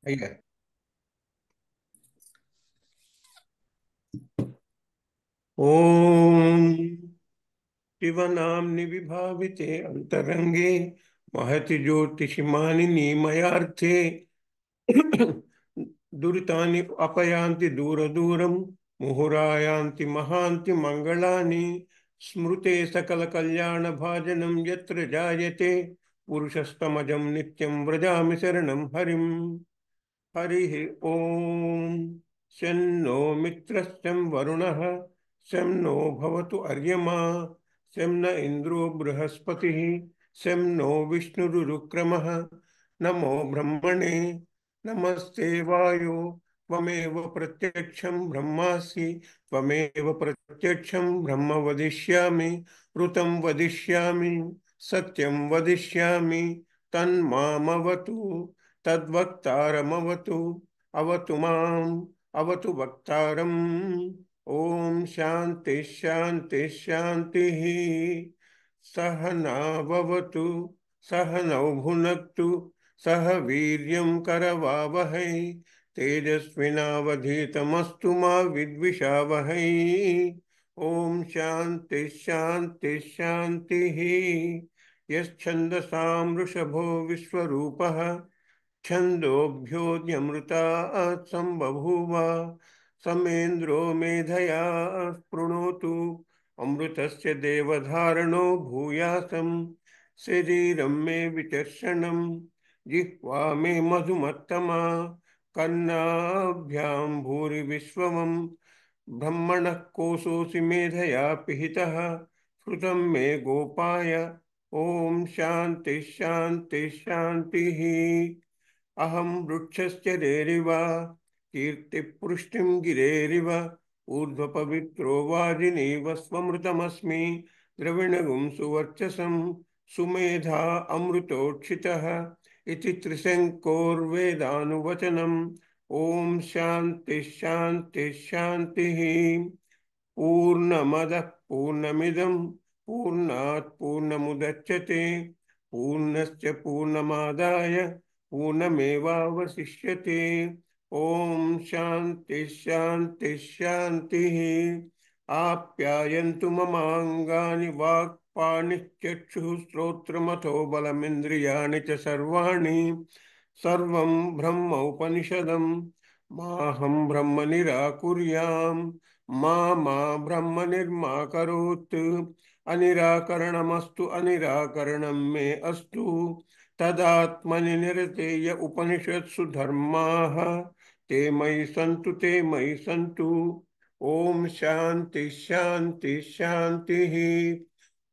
అయ్యా. ఓం శివనాంని విభావితే అంతరంగే మహతి జ్యోతిషిమాని నీమయార్థే దురితాని అపయాంతి దూర దూరం ముహురాయాంతి మహాంతి మంగళాని స్మృతే సకల కళ్యాణ భాజనం యత్ర జాయతే పురుషస్తమజం నిత్యం వ్రజామి శరణం హరిం. हरि ओम शन्नो मित्रस्यं वरुणः शं नो भवतु अर्यमा शं न इंद्रो बृहस्पतिः शं नो विष्णुरुक्रमः नमो ब्रह्मणे नमस्ते वायो त्वमेव प्रत्यक्षं ब्रह्मासि त्वमेव प्रत्यक्षं ब्रह्म वदिष्यामि ऋतं वदिष्यामि सत्यं वदिष्यामि तन्मामवतु तद्वक्तारमवतु अवतु माम् अवतु वक्तारम्. ओम शांति शांति शांति. सहनाववतु सहनौ भुनक्तु सह वीर्यं करवावहै तेजस्विनावधीतमस्तु मा विद्विषावहै. ओम शांति शांति शांति. यश्छन्दसां वृषभो विश्वरूपः छन्दोभ्योऽन्यमृतात् सम्बभूव समेन्द्रो मेधया स्पृणोतु अमृतस्य देवधारणो भूयासं शरीरं मे विचर्षणं जिह्वा मे मधुमत्तमा कर्णाभ्यां भूरिविश्वमं ब्रह्मणः कोशोऽसि मेधया पिहितः श्रुतं मे गोपाय. ओम शांति शांति शांति. अहम वृक्षस्य रेरिव कीर्तिपुष्टिं गिरेरिव ऊर्ध्वपवित्रो वाजिनीव स्वमृतमस्मि द्रविणगुं सुवर्चसं सुमेधा अमृतोक्षितः इति त्रिशङ्कोर्वेदानुवचनम्. ओम शांति शांति शांति. पूर्णमदः पूर्णमिदं पूर्णात् पूर्णमुदच्यते पूर्णस्य पूर्णमादाय पूर्णमेवावशिष्यते. ओम शांति शांति शांति. आप्यायन्तु ममाङ्गानि वाक्पाणिश्चक्षुः श्रोत्रमथो बलमिन्द्रियाणि च सर्वाणि सर्वं ब्रह्म उपनिषदं माहं ब्रह्म निराकुर्याम् मा मा ब्रह्म निर्मा करोत्. अनिराकरणमस्तु अनिराकरणं मे अस्तु तदात्मनि निरतेय उपनिषत्सु धर्माः ते मयि सन्तु ते मयि सन्तु. ओम शांति शांति शांति.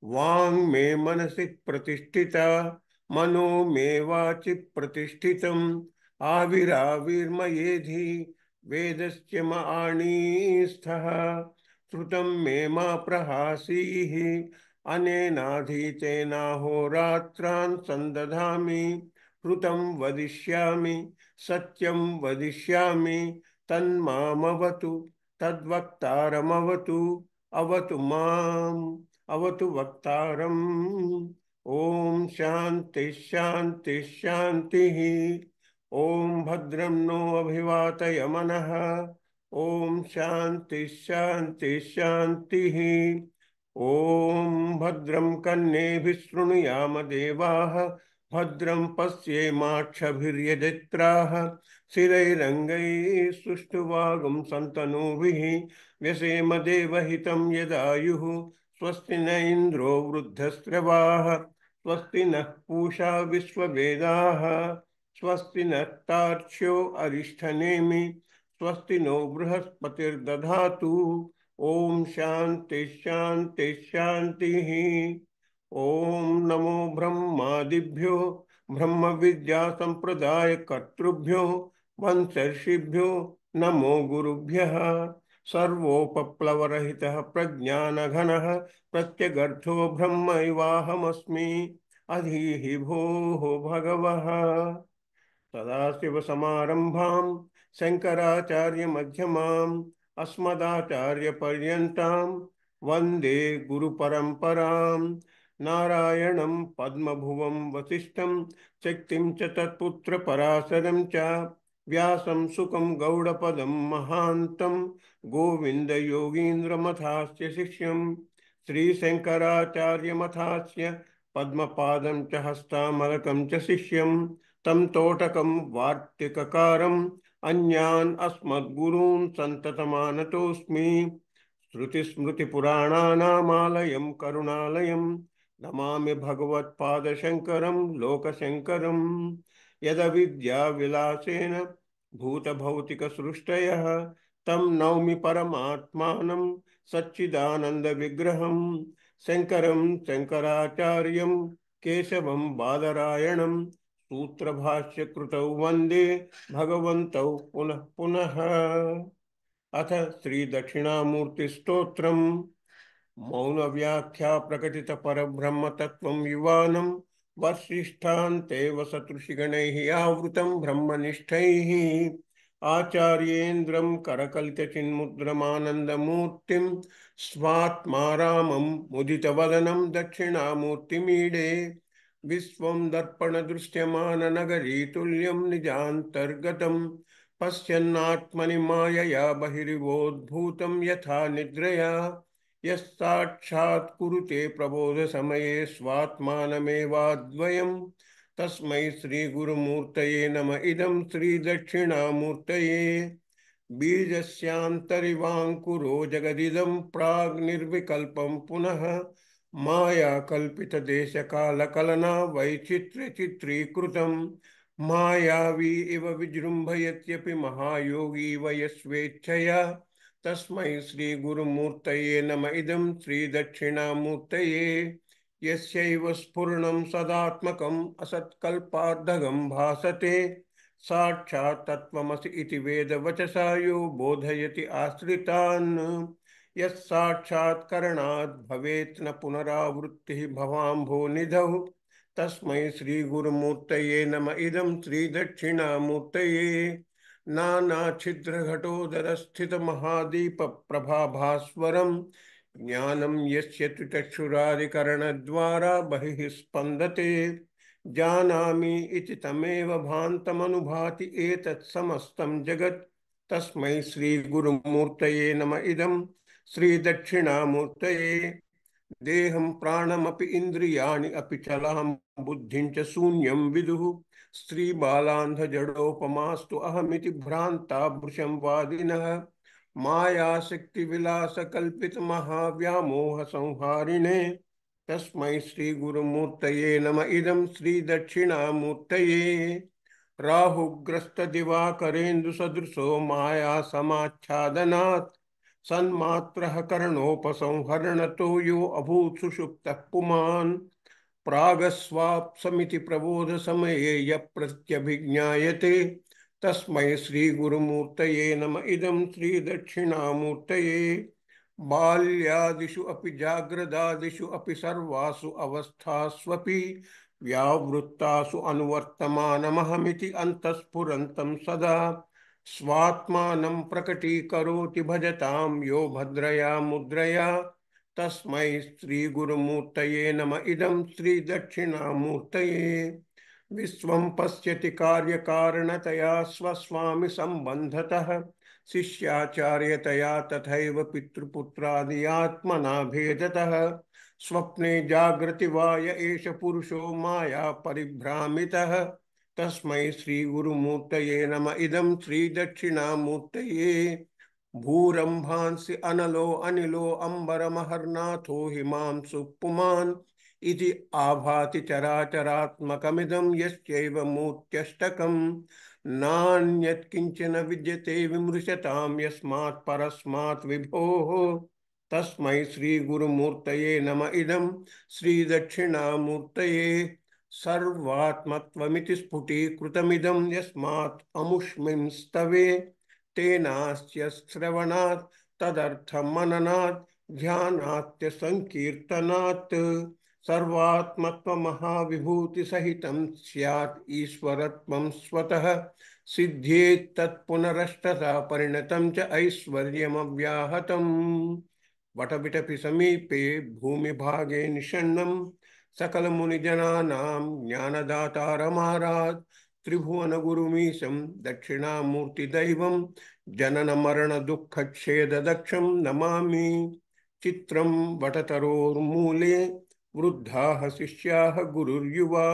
वांग मे मनसि प्रतिष्ठिता मनो मे वाचि प्रतिष्ठितम् आविराविर्मयेधि वेदस्य मणिस्थः श्रुतं मे मा प्रहासीः अनेनाधीतेनाहोरात्रान् संदधामि श्रुतं वदिष्यामि सत्यं वदिष्यामि तन्मामवतु तद्वक्तारमवतु अवतु माम् अवतु वक्तारम्. ओम शांति शांति शांति. ओम भद्रं नो अभिवातय मनः. ओम शांति शांति शांति. ओम भद्रं कर्णेभिः शृणुयाम देवाः भद्रं पश्येमाक्षभिर्यजत्राः स्थिरैरङ्गैः सुष्ठुवागुं सन्तनूभिः व्यसेम देवहितं यदायुः. स्वस्ति न इंद्रो वृद्धस्रवाः स्वस्ति नः पूषा विश्ववेदाः स्वस्ति नस्तार्क्ष्यो अरिष्ठनेमि स्वस्ति नो बृहस्पतिर्दधातु. ओम शांति शांति शांति. ओम नमो ब्रह्मादिभ्यो ब्रह्म विद्या संप्रदाय कर्तृभ्यो वंशर्षिभ्यो नमो गुरुभ्यः. सर्वोपप्लवरहितः प्रज्ञानघनः प्रत्यगर्थो ब्रह्मैवाहमस्मि अधीहि भोः भगवः. सदाशिवसमारम्भां शङ्कराचार्यमध्यमाम् अस्मदाचार्यपर्यन्तां वन्दे गुरुपरम्परां. नारायणं पद्मभुवं वसिष्ठं शक्तिं च तत्पुत्रपराशरं च व्यासं सुकं गौडपदं महान्तं गोविन्दयोगीन्द्रमथास्य शिष्यं श्रीशङ्कराचार्यमथास्य पद्मपादं च हस्तामलकं च शिष्यं तं तोटकं वार्तिककारम् अन्यान् अस्मद्गुरून् सन्ततमानतोऽस्मि श्रुतिस्मृतिपुराणानामालयं करुणालयं नमामि भगवत्पादशङ्करं लोकशङ्करम् यदविद्याविलासेन भूतभौतिकसृष्टयः तं नौमि परमात्मानं सच्चिदानन्दविग्रहं शङ्करं शङ्कराचार्यं केशवं बादरायणं सूत्रभाष्यकृतौ वन्दे भगवन्तौ पुनः पुनः। अथ श्रीदक्षिणामूर्तिस्तोत्रम्। मौन व्याख्या प्रकटित परब्रह्म तत्त्वं युवानं वसिष्ठान्तेव सतृषिगणैः आवृतं ब्रह्मनिष्ठैः आचार्येन्द्रं करकलितचिन्मुद्रमानन्दमूर्तिं स्वात्मा रामं मुदितवदनं दक्षिणामूर्तिमीडे विश्वं दर्पणदृश्यमाननगरीतुल्यं निजान्तर्गतं पश्यन्नात्मनि मायया बहिर्वोद्भूतं यथा निद्रया यस्साक्षात् कुरुते प्रबोधसमये स्वात्मानमेवाद्वयम् तस्मै श्रीगुरुमूर्तये नम इदं श्रीदक्षिणामूर्तये बीजस्यान्तरिवाङ्कुरो जगदिदं प्राग्निर्विकल्पं पुनः मायाकल्पितदेशकालकलना वैचित्र्यचित्रीकृतं मायावी इव विजृम्भयत्यपि महायोगी वयस्वेच्छया तस्मै श्रीगुरुमूर्तये नम इदं श्रीदक्षिणामूर्तये यस्यैव स्फुरणं सदात्मकम् असत्कल्पार्धगं भासते साक्षात् तत्त्वमसि इति वेदवचसा यो बोधयति आश्रितान् यत्साक्षात्करणात् भवेत् न पुनरावृत्तिः भवाम्भोनिधौ तस्मै श्रीगुरुमूर्तये नम इदं श्रीदक्षिणामूर्तये नानाच्छिद्रघटोदरस्थितमहादीपप्रभाभास्वरं ज्ञानं यस्य तु चक्षुरादिकरणद्वारा बहिः स्पन्दते जानामि इति तमेव भान्तमनुभाति एतत् समस्तं जगत् तस्मै श्रीगुरुमूर्तये नम इदं श्रीदक्षिणामूर्तये देहं प्राणमपि इन्द्रियाणि अपि चलां बुद्धिं च शून्यं विदुः स्त्रीबालान्धजडोपमास्तु अहमिति भ्रान्ता भृशं वादिनः मायाशक्तिविलासकल्पितमहाव्यामोहसंहारिणे तस्मै श्रीगुरुमूर्तये नम इदं श्रीदक्षिणामूर्तये राहुग्रस्तदिवाकरेन्दुसदृशो मायासमाच्छादनात् सन्मात्रः करणोपसंहरणतो यो अभूत् सुषुप्तः पुमान् प्रागस्वाप्समिति प्रबोधसमये यः प्रत्यभिज्ञायते तस्मै श्रीगुरुमूर्तये नम इदं श्रीदक्षिणामूर्तये बाल्यादिषु अपि जाग्रदादिषु अपि सर्वासु अवस्थास्वपि व्यावृत्तासु अनुवर्तमानमहमिति अन्तःस्फुरन्तं सदा स्वात्मानं प्रकटीकरोति भजतां यो भद्रया मुद्रया तस्मै श्रीगुरुमूर्तये नम इदं श्रीदक्षिणामूर्तये विश्वं पश्यति कार्यकारणतया स्वस्वामि सम्बन्धतः शिष्याचार्यतया तथैव पितृपुत्रादियात्मना भेदतः स्वप्ने जागृति वा य एष पुरुषो माया परिभ्रामितः तस्मै श्रीगुरुमूर्तये नम इदं श्रीदक्षिणामूर्तये भूरंभांसि अनलो अनिलो अंबरमहर्नाथो हिमांशु पुमान् इति आभाति चराचरात्मकमिदं यस्यैव मूर्त्यष्टकम् नान्यत् किंचन विद्यते विमृशतां यस्मात् परस्मात् विभोः तस्मै श्रीगुरुमूर्तये नम इदं श्रीदक्षिणामूर्तये सर्वात्मत्वमिति स्फुटीकृतमिदं यस्मात् अमुष्मिं स्तवे तेनास्य श्रवणात् तदर्थमननात् ध्यानात् संकीर्तनात् सर्वात्मत्वमहाविभूतिसहितं स्यात् ईश्वरत्वं स्वतः सिद्ध्येत् तत्पुनरष्टधा परिणतं च ऐश्वर्यमव्याहतम् वटविटपि समीपे भूमिभागे निषण्णं सकलमुनिजनानां ज्ञानदातारमारात् त्रिभुवनगुरुमीशं दक्षिणामूर्तिदैवं जननमरणदुःखच्छेददक्षं नमामि। चित्रं वटतरोर्मूले वृद्धाः शिष्याः गुरुर्युवा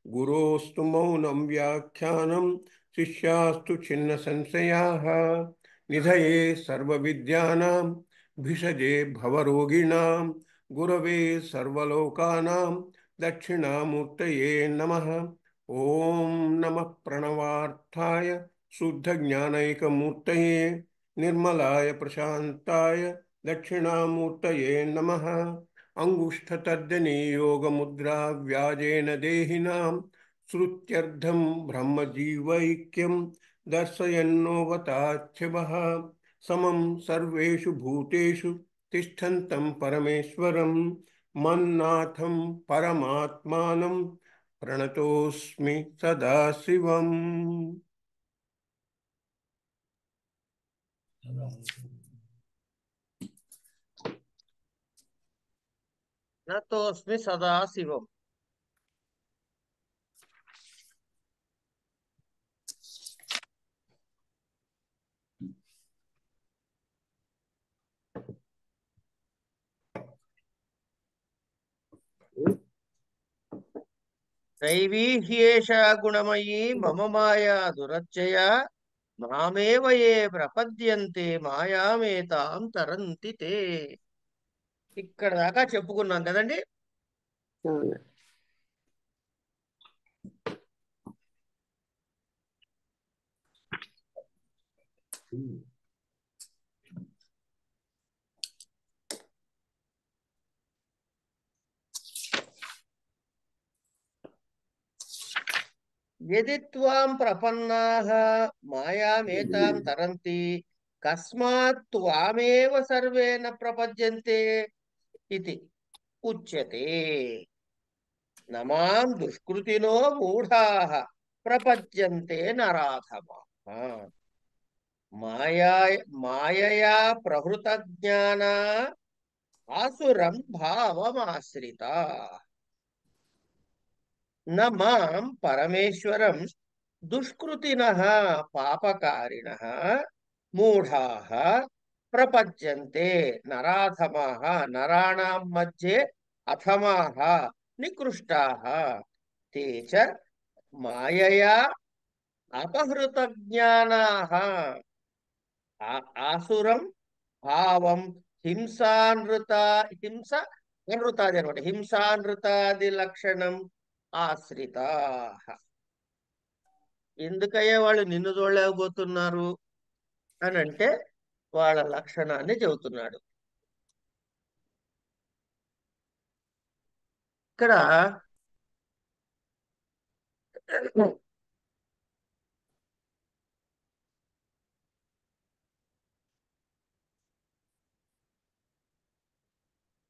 गुरोस्तु मौनं व्याख्यानं शिष्यास्तु छिन्नसंशयाः। निधये सर्वविद्यानां भिषजे भवरोगिणां गुरवे सर्वलोकानां दक्षिणामूर्तये नमः। ॐ नमः प्रणवार्थाय शुद्धज्ञानैकमूर्तये निर्मलाय प्रशान्ताय दक्षिणामूर्तये नमः। अङ्गुष्ठतर्जनीयोगमुद्रा व्याजेन देहिनां श्रुत्यर्थं ब्रह्मजीवैक्यं दर्शयन्नोवताच्छवः। समं सर्वेषु भूतेषु तिष्ठन्तं परमेश्वरं मन्नाथं परमात्मानं प्रणतोऽस्मि सदाशिवम्। నతోస్మి సదాశివం. దైవీ హ్యేషా గుణమయీ మమ మాయా దురచ్చయ మామేవ ఏ ప్రపద్యంతే మాయామేతాం తరంతి తే. ఇక్కడ దాకా చెప్పుకున్నాం కదండి. యది త్వాం ప్రపన్నాః మాయామేతాం తరంతి కస్మాత్ త్వామేవ సర్వేణ ప్రపద్యంతే ఇతి ఉచ్యతే. నమాం దుష్కృతినో మూఢాః ప్రపద్యంతే నరాధమాః. మాయయా ప్రహృత జ్ఞానా ఆసురం భావమాశ్రితాః. న మాం పరమేశ్వరం దుష్కృతినః పాపకారిణః మూఢాః ప్రపద్యంతే నరాధమాః. నరాణాం మధ్యే అధమాః నికృష్టాః. తే చ మాయయా అపహృత జ్ఞానాః ఆసురం భావం హింసానృతాది లక్షణం ఆశ్రితాః. ఎందుకయ్యా వాళ్ళు నిన్ను చూడలేకపోతున్నారు అని అంటే వాళ్ళ లక్షణాన్ని చెబుతున్నాడు. ఇక్కడ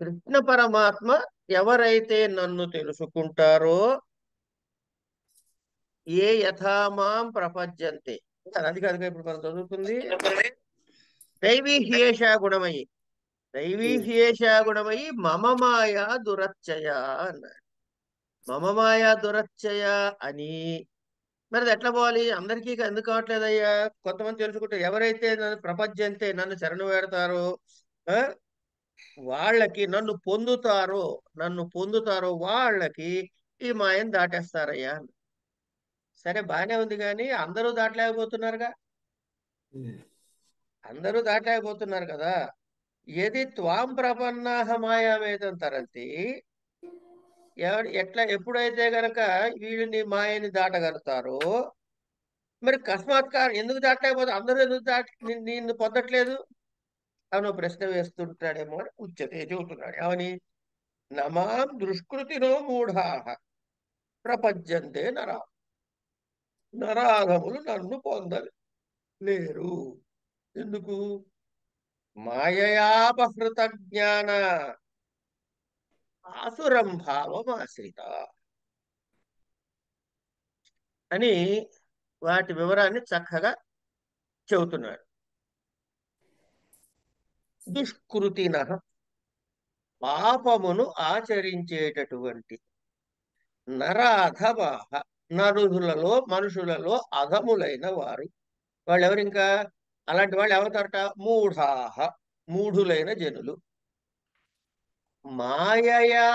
కృష్ణ పరమాత్మ ఎవరైతే నన్ను తెలుసుకుంటారో ఏ యథామాం ప్రపద్యంతే. అది కాదుగా ఇప్పుడు మనం చదువుకుంది. దైవీ హ్యేషా గుణమయి, దైవీ హ్యేషా గుణమయి మమ మాయా దురచ్చయ అన్నాడు. మమ మాయా దురచ్చయ అని మరి అది ఎట్లా పోవాలి? అందరికీ ఎందుకు కావట్లేదయ్యా? కొంతమంది తెలుసుకుంటారు. ఎవరైతే నన్ను ప్రపద్యంతే నన్ను శరణు వేడతారో వాళ్ళకి నన్ను పొందుతారో వాళ్ళకి ఈ మాయను దాటేస్తారయ్యా. సరే బానే ఉంది కానీ అందరూ దాటలేకపోతున్నారుగా. అందరూ దాటలేకపోతున్నారు కదా. ఏది త్వాం ప్రపన్నాహ మాయామేతం తరంతి. ఎప్పుడైతే గనక వీళ్ళు నీ మాయని దాటగలుగుతారో మరి కస్మాత్కారం ఎందుకు దాటలేకపోతే అందరూ ఎందుకు నిన్ను పొందట్లేదు అని ప్రశ్న వేస్తుంటాడేమో అని ఉచ్యతే చెబుతున్నాడు. ఏమని? నమాం దుష్కృతినో మూఢాః ప్రపద్యంతే నరాధములు నన్ను పొందలేరు. ఎందుకు? మాయయాపహృత జ్ఞాన ఆసురం భావమాశ్రిత అని వాటి వివరాన్ని చక్కగా చెబుతున్నాడు. దుష్కృతినః పాపమును ఆచరించేటటువంటి నరాధమాః నరులలో మనుషులలో అధములైన వారు. వాళ్ళు ఎవరు ఇంకా? అలాంటి వాళ్ళు ఎవరుతారట? మూఢాహ, మూఢులైన జనులు. మాయయా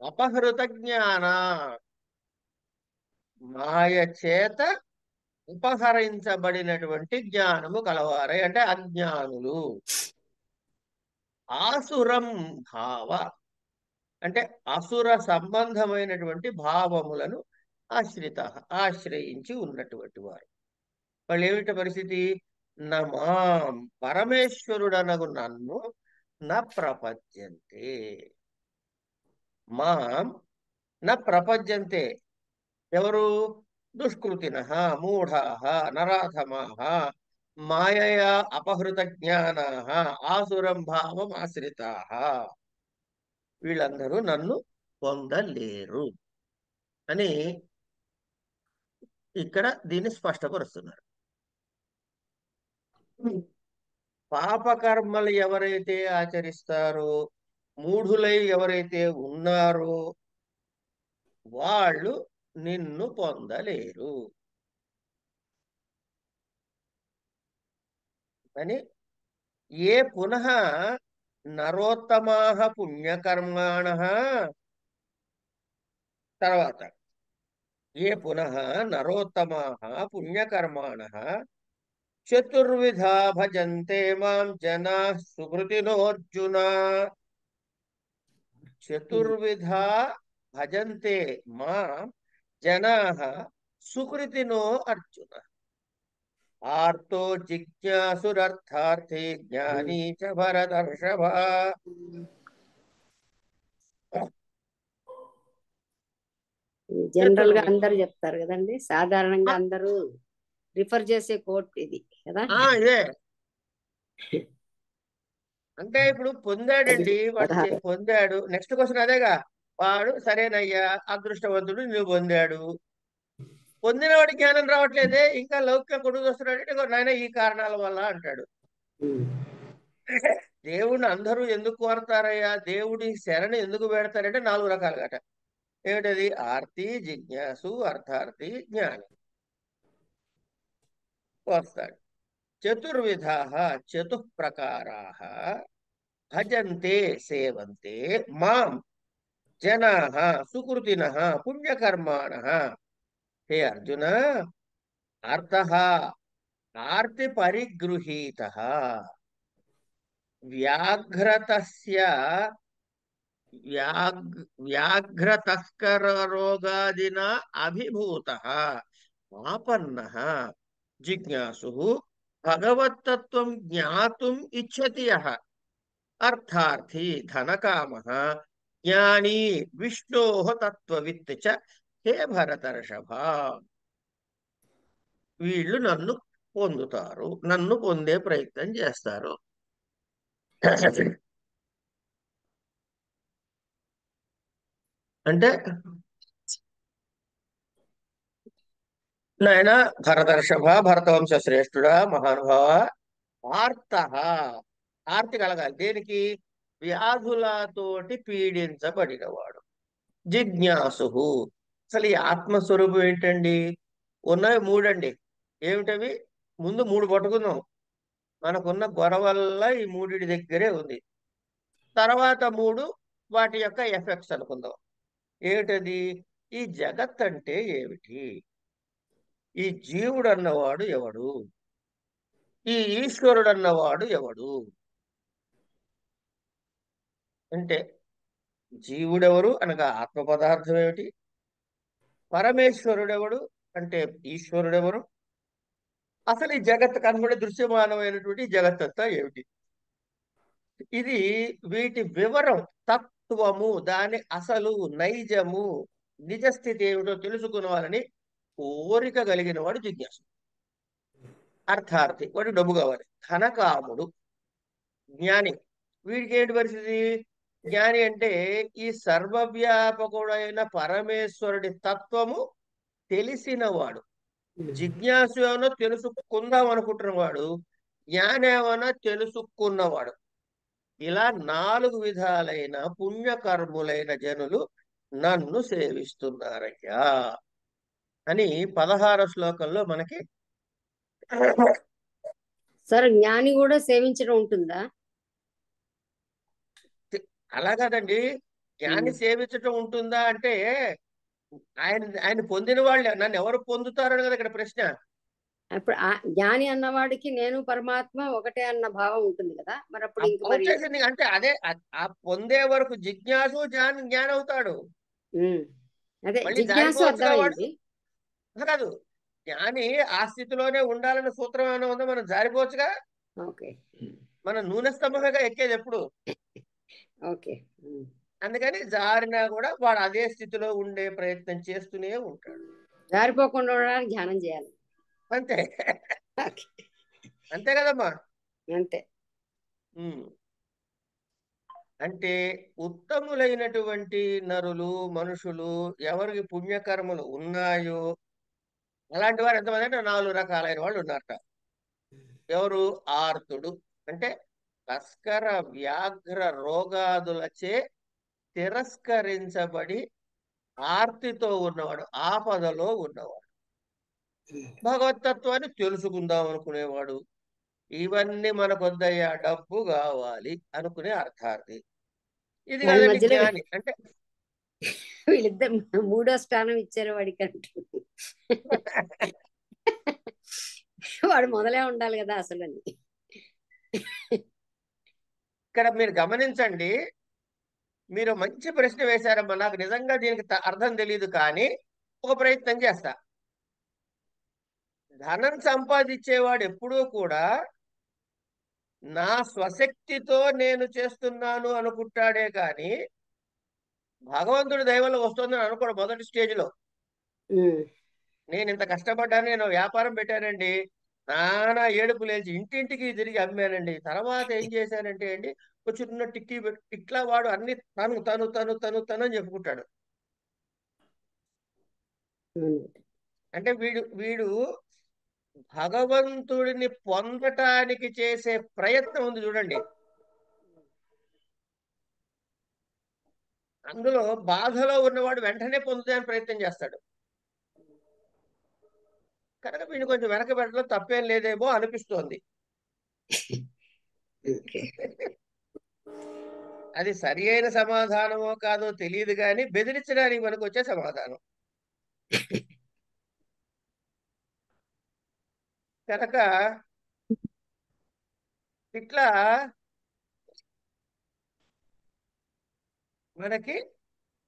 అపహృత జ్ఞాన, మాయ చేత ఉపహరించబడినటువంటి జ్ఞానము కలవారై, అంటే అజ్ఞానులు. ఆసురం భావ, అంటే అసుర సంబంధమైనటువంటి భావములను ఆశ్రయించి ఉన్నటువంటి వారు. వాళ్ళు ఏమిటి పరిస్థితి? నమాం, పరమేశ్వరుడనగు నన్ను న ప్రపద్యంతే. మాం న ప్రపద్యంతే, ఎవరు? దుష్కృతినః, మూఢాః, నరాధమాః, మాయయా అపహృత జ్ఞానాః, ఆసురం భావం ఆశ్రితాః. వీళ్ళందరూ నన్ను పొందలేరు అని ఇక్కడ దీన్ని స్పష్టపరుస్తున్నారు. పాపకర్మలు ఎవరైతే ఆచరిస్తారో, మూఢులై ఎవరైతే ఉన్నారో వాళ్ళు నిన్ను పొందలేరు అని. ఏ పునః నరోత్తమాః పుణ్యకర్మాణః, తర్వాత ఏ పునః నరోత్తమాః పుణ్యకర్మాణః చతుర్విధా భజంతే మాం జనాః సుకృతినోऽర్జున. చతుర్విధా భజంతే మాం జనాః సుకృతినో అర్జున. ఆర్తో జిజ్ఞాసురర్థార్థి జ్ఞానీ చ భరతర్షభ. జనరల్ గా అందరూ చెప్తారు కదండి, సాధారణంగా అందరూ రిఫర్ చేసే కోట్ ఇది కదా. ఇదే అంటే ఇప్పుడు పొందాడండి, వాడు పొందాడు. నెక్స్ట్ క్వశ్చన్ అదేగా, వాడు సరేనయ్యా అదృష్టవంతుడు, నువ్వు పొందాడు. పొందిన వాడి జ్ఞానం రావట్లేదే, ఇంకా లౌకిక కొడుకు వస్తున్నాడు, నాయన ఈ కారణాల వల్ల అంటాడు. దేవుడిని అందరూ ఎందుకు కోరతారయ్యా, దేవుడి శరణి ఎందుకు పెడతారంటే 4 రకాలుగాట. ఏమిటది? ఆర్తి, జిజ్ఞాసు, అర్థార్థి, జ్ఞాని వస్తాడు. చతుర్విధాః, చతుఃప్రకారాః భజంతే సేవంతే మాం జనాః సుకృతినః పుణ్యకర్మాణః. హే అర్జున, అర్థః ఆర్తి పరిగృహీతః వ్యాఘ్రతస్య వ్యాఘ్రతస్కరరోగాదినా అభిభూతః ఆపన్నః జిజ్ఞాసుః భగవత్తత్వం జ్ఞాతుం ఇచ్చతి యః అర్థార్థి ధనకామః జ్ఞానీ విష్ణోః తత్వవిత్ చ హే భరతర్షభ. వీళ్ళు నన్ను పొందుతారు, నన్ను పొందే ప్రయత్నం చేస్తారు. అంటే నాయన భరతర్షభ, భరతవంశ శ్రేష్ఠుడా, మహానుభావ, ఆర్తః, ఆర్తి కలగాలి. దేనికి? వ్యాధులతోటి పీడించబడినవాడు. జిజ్ఞాసు, అసలు ఈ ఆత్మస్వరూపం ఏంటండి? ఉన్నవి 3 అండి. ఏమిటవి? ముందు 3 పట్టుకుందాం. మనకున్న గొడవల్ల ఈ 3 దగ్గరే ఉంది. తర్వాత 3 వాటి యొక్క ఎఫెక్ట్స్ అనుకుందాం. ఏమిటది? ఈ జగత్ అంటే ఏమిటి? ఈ జీవుడు అన్నవాడు ఎవడు? ఈ ఈశ్వరుడు అన్నవాడు ఎవడు? అంటే జీవుడెవరు అనగా ఆత్మ పదార్థం ఏమిటి? పరమేశ్వరుడెవడు అంటే ఈశ్వరుడెవరు? అసలు ఈ జగత్ కనబడే దృశ్యమానమైనటువంటి జగత్తంతా ఏమిటి? ఇది వీటి వివరం, తత్వము, దాని అసలు నైజము, నిజస్థితి ఏమిటో తెలుసుకోవాలని కోరిక కలిగిన వాడు జిజ్ఞాసు. అర్థార్థి, వాడు డబ్బు కావాలి. ధనకాముడు జ్ఞాని. వీడికి ఏంటి పరిస్థితి? జ్ఞాని అంటే ఈ సర్వవ్యాపకుడైన పరమేశ్వరుడి తత్వము తెలిసినవాడు. జిజ్ఞాసు ఏమన్నా తెలుసుకుందాం అనుకుంటున్నవాడు, జ్ఞాని ఏమన్నా తెలుసుకున్నవాడు. ఇలా 4 విధాలైన పుణ్యకర్ములైన జనులు నన్ను సేవిస్తున్నారయ్యా. అని 16వ శ్లోకంలో మనకి సార్ జ్ఞాని కూడా సేవించడం ఉంటుందా? అలా కాదండి. జ్ఞాని సేవించటం ఉంటుందా అంటే ఆయన పొందిన వాళ్ళు నన్ను ఎవరు పొందుతారని కదా ఇక్కడ ప్రశ్న. అప్పుడు ఆ జ్ఞాని అన్నవాడికి నేను పరమాత్మ ఒకటే అన్న భావం ఉంటుంది కదా, మరి అప్పుడు ఇంక మరి వచ్చేసింది అంటే అదే ఆ పొందే వరకు జిజ్ఞాసు జ్ఞాని అవుతాడు. ఉమ్, అదే మళ్ళీ జిజ్ఞాసు జారిపోవచ్చుగా వాడు. అర్థమైంది. కాదు, జ్ఞాని ఆ స్థితిలోనే ఉండాలన్న సూత్రం ఏమైనా ఉందో, మనం జారిపోవచ్చుగా. ఓకే మన నూనె స్తంభమేగా ఎక్కేది ఎప్పుడు. ఓకే. అందుకని జారినా కూడా వాడు అదే స్థితిలో ఉండే ప్రయత్నం చేస్తూనే ఉంటాడు. జారిపోకుండా ఉండడానికి ధ్యానం చేయాలి. అంతే. ఓకే. అంతే కదమ్మా. అంతే. ఉమ్. అంటే ఉత్తములైనటువంటి నరులు, మనుషులు ఎవరికి పుణ్యకర్మలు ఉన్నాయో అలాంటి వారు ఎంతమంది అంటే 4 రకాలైన వాళ్ళు ఉన్నారట. ఎవరు? ఆర్తుడు అంటే తస్కర వ్యాఘ్ర రోగాదులచే తిరస్కరించబడి ఆర్తితో ఉన్నవాడు, ఆపదలో ఉన్నవాడు, భగవతత్వాన్ని తెలుసుకుందాం అనుకునేవాడు, ఇవన్నీ మనకొద్దయ్యా డబ్బు కావాలి అనుకునే అర్థార్థి. ఇది దాని కదండి మధ్యలో జ్ఞాని అంటే. వీళ్ళిద్దరు మూడో స్థానం ఇచ్చారు వాడికి అంటూ. వాడు మొదలే ఉండాలి కదా అసలు అని. ఇక్కడ మీరు గమనించండి, మీరు మంచి ప్రశ్న వేశారమ్మా. నాకు నిజంగా దీనికి అర్థం తెలియదు, కానీ ఒక ప్రయత్నం చేస్తా. ధనం సంపాదించేవాడు ఎప్పుడూ కూడా నా స్వశక్తితో నేను చేస్తున్నాను అనుకుంటాడే కానీ భగవంతుడి దయ వల్ల వస్తుందని అనుకోడు. మొదటి స్టేజ్లో నేను ఇంత కష్టపడ్డాను, నేను వ్యాపారం పెట్టానండి, నానా ఏడుపు లేచి ఇంటింటికి తిరిగి అమ్మానండి, తర్వాత ఏం చేశానంటే అండి ఒక చిన్న టిక్కీ ఇట్లా వాడు అన్ని తను తను తను తను తను అని చెప్పుకుంటాడు. అంటే వీడు వీడు భగవంతుడిని పొందటానికి చేసే ప్రయత్నం ఉంది చూడండి, అందులో బాధలో ఉన్నవాడు వెంటనే పొందుతానికి ప్రయత్నం చేస్తాడు. కనుక వీడిని కొంచెం వెనక పెట్టడం తప్పేం లేదేమో అనిపిస్తోంది. అది సరి అయిన సమాధానమో కాదో తెలియదు, కానీ బెదిరించడానికి మనకు వచ్చే సమాధానం. కనుక ఇట్లా మనకి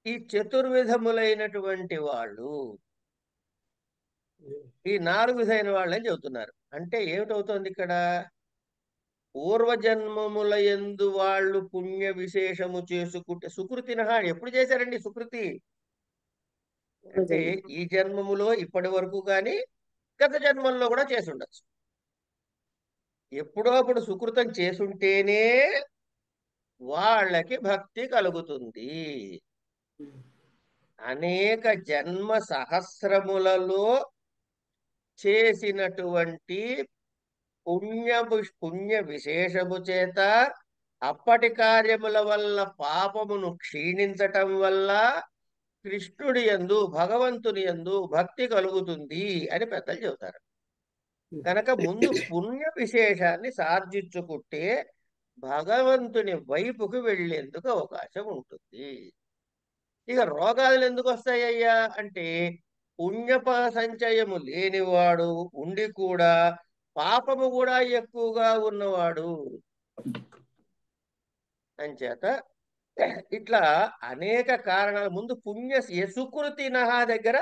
ఈ చతుర్విధములైనటువంటి వాళ్ళు, ఈ 4 విధమైన వాళ్ళని చెబుతున్నారు. అంటే ఏమిటవుతోంది ఇక్కడ? పూర్వజన్మముల యందు వాళ్ళు పుణ్య విశేషము చేసుకుంటే సుకృతిన ఎప్పుడు చేశారండి సుకృతి అంటే ఈ జన్మములో ఇప్పటి వరకు కానీ గత జన్మల్లో కూడా చేసి ఉండొచ్చు. ఎప్పుడో అప్పుడు సుకృతం చేసుంటేనే వాళ్ళకి భక్తి కలుగుతుంది. అనేక జన్మ సహస్రములలో చేసినటువంటి పుణ్య విశేషము చేత అప్పటి కార్యముల వల్ల పాపమును క్షీణించటం వల్ల కృష్ణుడి యందు, భగవంతుని యందు భక్తి కలుగుతుంది అని పెద్దలు చెబుతారు. కనుక ముందు పుణ్య విశేషాన్ని సార్జించుకుంటే భగవంతుని వైపుకు వెళ్ళేందుకు అవకాశం ఉంటుంది. ఇక రోగాలు ఎందుకు వస్తాయ్యా అంటే పుణ్యప సంచయము లేనివాడు ఉండి కూడా పాపము కూడా ఎక్కువగా ఉన్నవాడు అంచేత ఇట్లా అనేక కారణాలు. ముందు సుకృతి నహా దగ్గర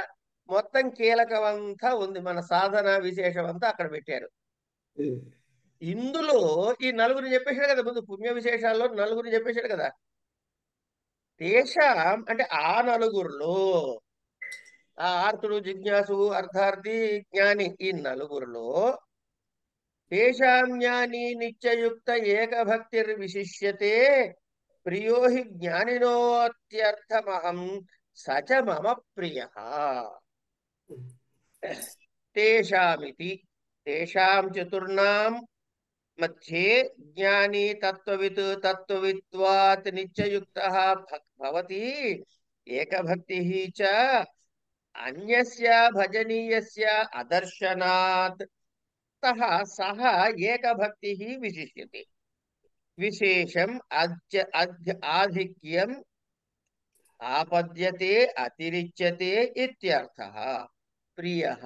మొత్తం కీలకమంతా ఉంది, మన సాధన విశేషం అంతా అక్కడ పెట్టారు. ఇందులో ఈ 4 చెప్పేశాడు కదా, ముందు పుణ్య విశేషాల్లో 4 చెప్పేశాడు కదా. తేషాం అంటే ఆ 4లో ఆ ఆర్తుడు, జిజ్ఞాసు, అర్థార్థి, జ్ఞాని, ఈ 4లో తేషాం జ్ఞాని నిత్యయుక్త ఏకభక్తిర్ విశిష్యతే ప్రియో హి జ్ఞానినోత్యర్థమహం సచ మమ ప్రియ. తేషామితి తేషాం చతుర్ణాం మధ్యే జ్ఞాని తత్వవిత్ తత్వవిత్వాత్ నిత్యయుక్తః భవతి ఏకభక్తిః చ అన్యస్య భజనీయస్య అదర్శనాత్ సహ ఏకభక్తి విశిష్యతే. విశేషం ఆధిక్యం ఆపద్యతే అతిరిచ్యతే ఇత్యర్థః. ప్రియః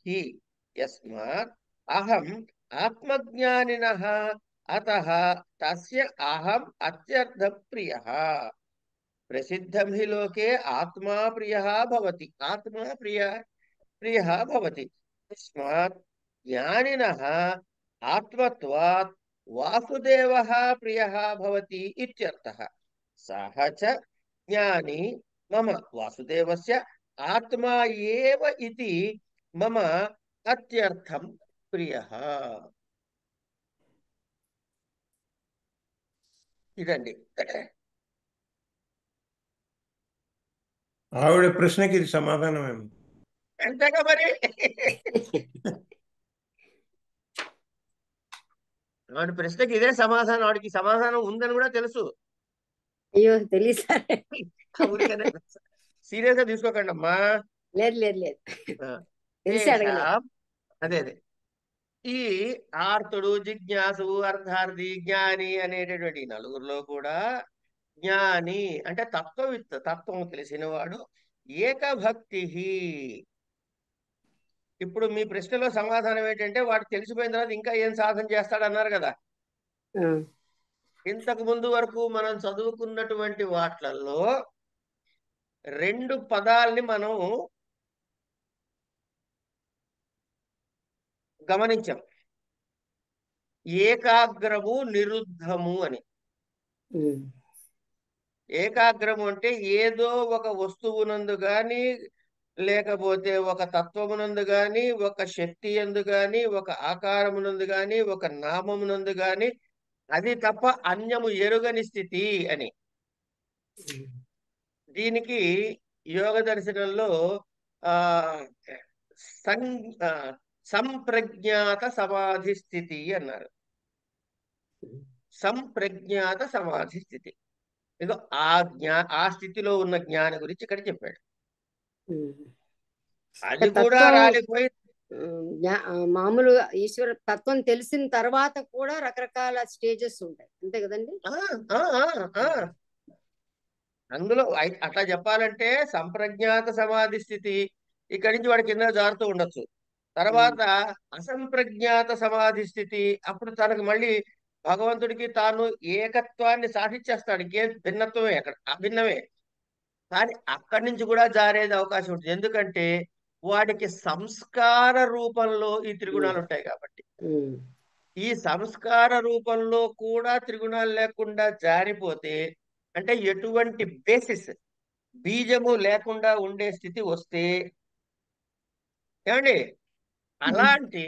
హి యస్మాత్ అహం ఆత్మజ్ఞానినః అతః తస్య అహం అత్యర్థ ప్రియః. ప్రసిద్ధం హి లోకే ఆత్మా ప్రియః భవతి. ఆత్మా ప్రియః భవతి. తస్మాత్ జ్ఞానినః ఆత్మత్వాత్ వాసుదేవః ప్రియః భవతి ఇత్యర్థః. సహ చ జ్ఞాని మమ వాసుదేవస్య ఆత్మా ఏవ ఇతి మమ అత్యర్థం ప్రియః. ఇదండి. ఆవిడ ప్రశ్నకి ఇది సమాధానమేమో. అంతేగా మరి. వాడి ప్రశ్నకి ఇదే సమాధానం. వాడికి సమాధానం ఉందని కూడా తెలుసు. అయ్యో తెలియదు సార్. ఊరికనే సీరియస్ గా తీసుకోకండి అమ్మా. లేదు లేదు లేదు, తెలిసి అడగలేదు. అదే అదే ఈ ఆర్తుడు, జిజ్ఞాసు, అర్థార్థి, జ్ఞాని అనేటటువంటి నలుగురిలో కూడా జ్ఞాని అంటే తత్వం తెలిసినవాడు ఏకభక్తి. ఇప్పుడు మీ ప్రశ్నలో సమాధానం ఏంటంటే వాడు తెలిసిపోయిన తర్వాత ఇంకా ఏం సాధన చేస్తాడన్నారు కదా. ఇంతకు ముందు వరకు మనం చదువుకున్నటువంటి వాట్లల్లో రెండు పదాల్ని మనం గమనించాం. ఏకాగ్రము, నిరుద్ధము అని. ఏకాగ్రము అంటే ఏదో ఒక వస్తువునందు గాని, లేకపోతే ఒక తత్వమునందు గాని, ఒక శక్తి యందు గాని, ఒక ఆకారమునందు గాని, ఒక నామమునందు గాని అది తప్ప అన్యము ఎరుగని స్థితి అని. దీనికి యోగ దర్శనంలో ఆ సంప్రజ్ఞాత సమాధి స్థితి అన్నారు. సంప్రజ్ఞాత సమాధి స్థితి. ఇదో ఆ స్థితిలో ఉన్న జ్ఞాని గురించి ఇక్కడ చెప్పాడు. అది కూడా రాలిపోయి మామూలుగా ఈశ్వర తత్వం తెలిసిన తర్వాత కూడా రకరకాల స్టేజెస్ ఉంటాయి, అంతే కదండి. అందులో అట్లా చెప్పాలంటే సంప్రజ్ఞాత సమాధి స్థితి ఇక్కడి నుంచి వాడి కింద జారుతూ ఉండొచ్చు. తర్వాత అసంప్రజ్ఞాత సమాధి స్థితి, అప్పుడు తనకు మళ్ళీ భగవంతుడికి తాను ఏకత్వాన్ని సాధించేస్తాడు. ఇంకేం భిన్నత్వమే, అక్కడ అభిన్నమే. కానీ అక్కడి నుంచి కూడా జారేది అవకాశం ఉంటుంది. ఎందుకంటే వాడికి సంస్కార రూపంలో ఈ త్రిగుణాలు ఉంటాయి కాబట్టి. ఈ సంస్కార రూపంలో కూడా త్రిగుణాలు లేకుండా జారిపోతే అంటే ఎటువంటి బేసిస్ బీజము లేకుండా ఉండే స్థితి వస్తే ఏమండి, అలాంటి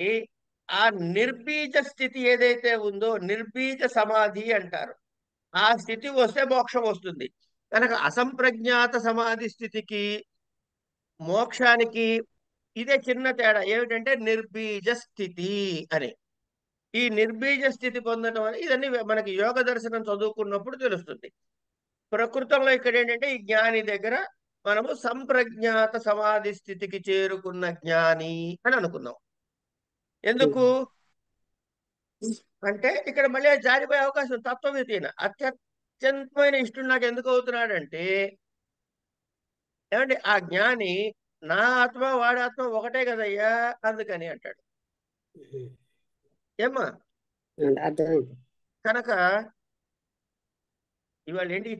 ఆ నిర్బీజ స్థితి ఏదైతే ఉందో నిర్బీజ సమాధి అంటారు. ఆ స్థితి వస్తే మోక్షం వస్తుంది. కనుక అసంప్రజ్ఞాత సమాధి స్థితికి మోక్షానికి ఇదే చిన్న తేడా. ఏమిటంటే నిర్బీజ స్థితి అని. ఈ నిర్బీజ స్థితి పొందడం అని ఇదన్నీ మనకి యోగ దర్శనం చదువుకున్నప్పుడు తెలుస్తుంది. ప్రకృతంలో ఇక్కడ ఏంటంటే ఈ జ్ఞాని దగ్గర మనము సంప్రజ్ఞాత సమాధి స్థితికి చేరుకున్న జ్ఞాని అని అనుకున్నాం. ఎందుకు అంటే ఇక్కడ మళ్ళీ జారిపోయే అవకాశం. తత్వవిధీన అత్యంతమైన ఇష్టం నాకు ఎందుకు అవుతున్నాడంటే ఏమంటే ఆ జ్ఞాని నా ఆత్మ వాడి ఆత్మ ఒకటే కదయ్యా అందుకని అంటాడు. ఏమ్మా కనుక ఇవాళ ఏంటి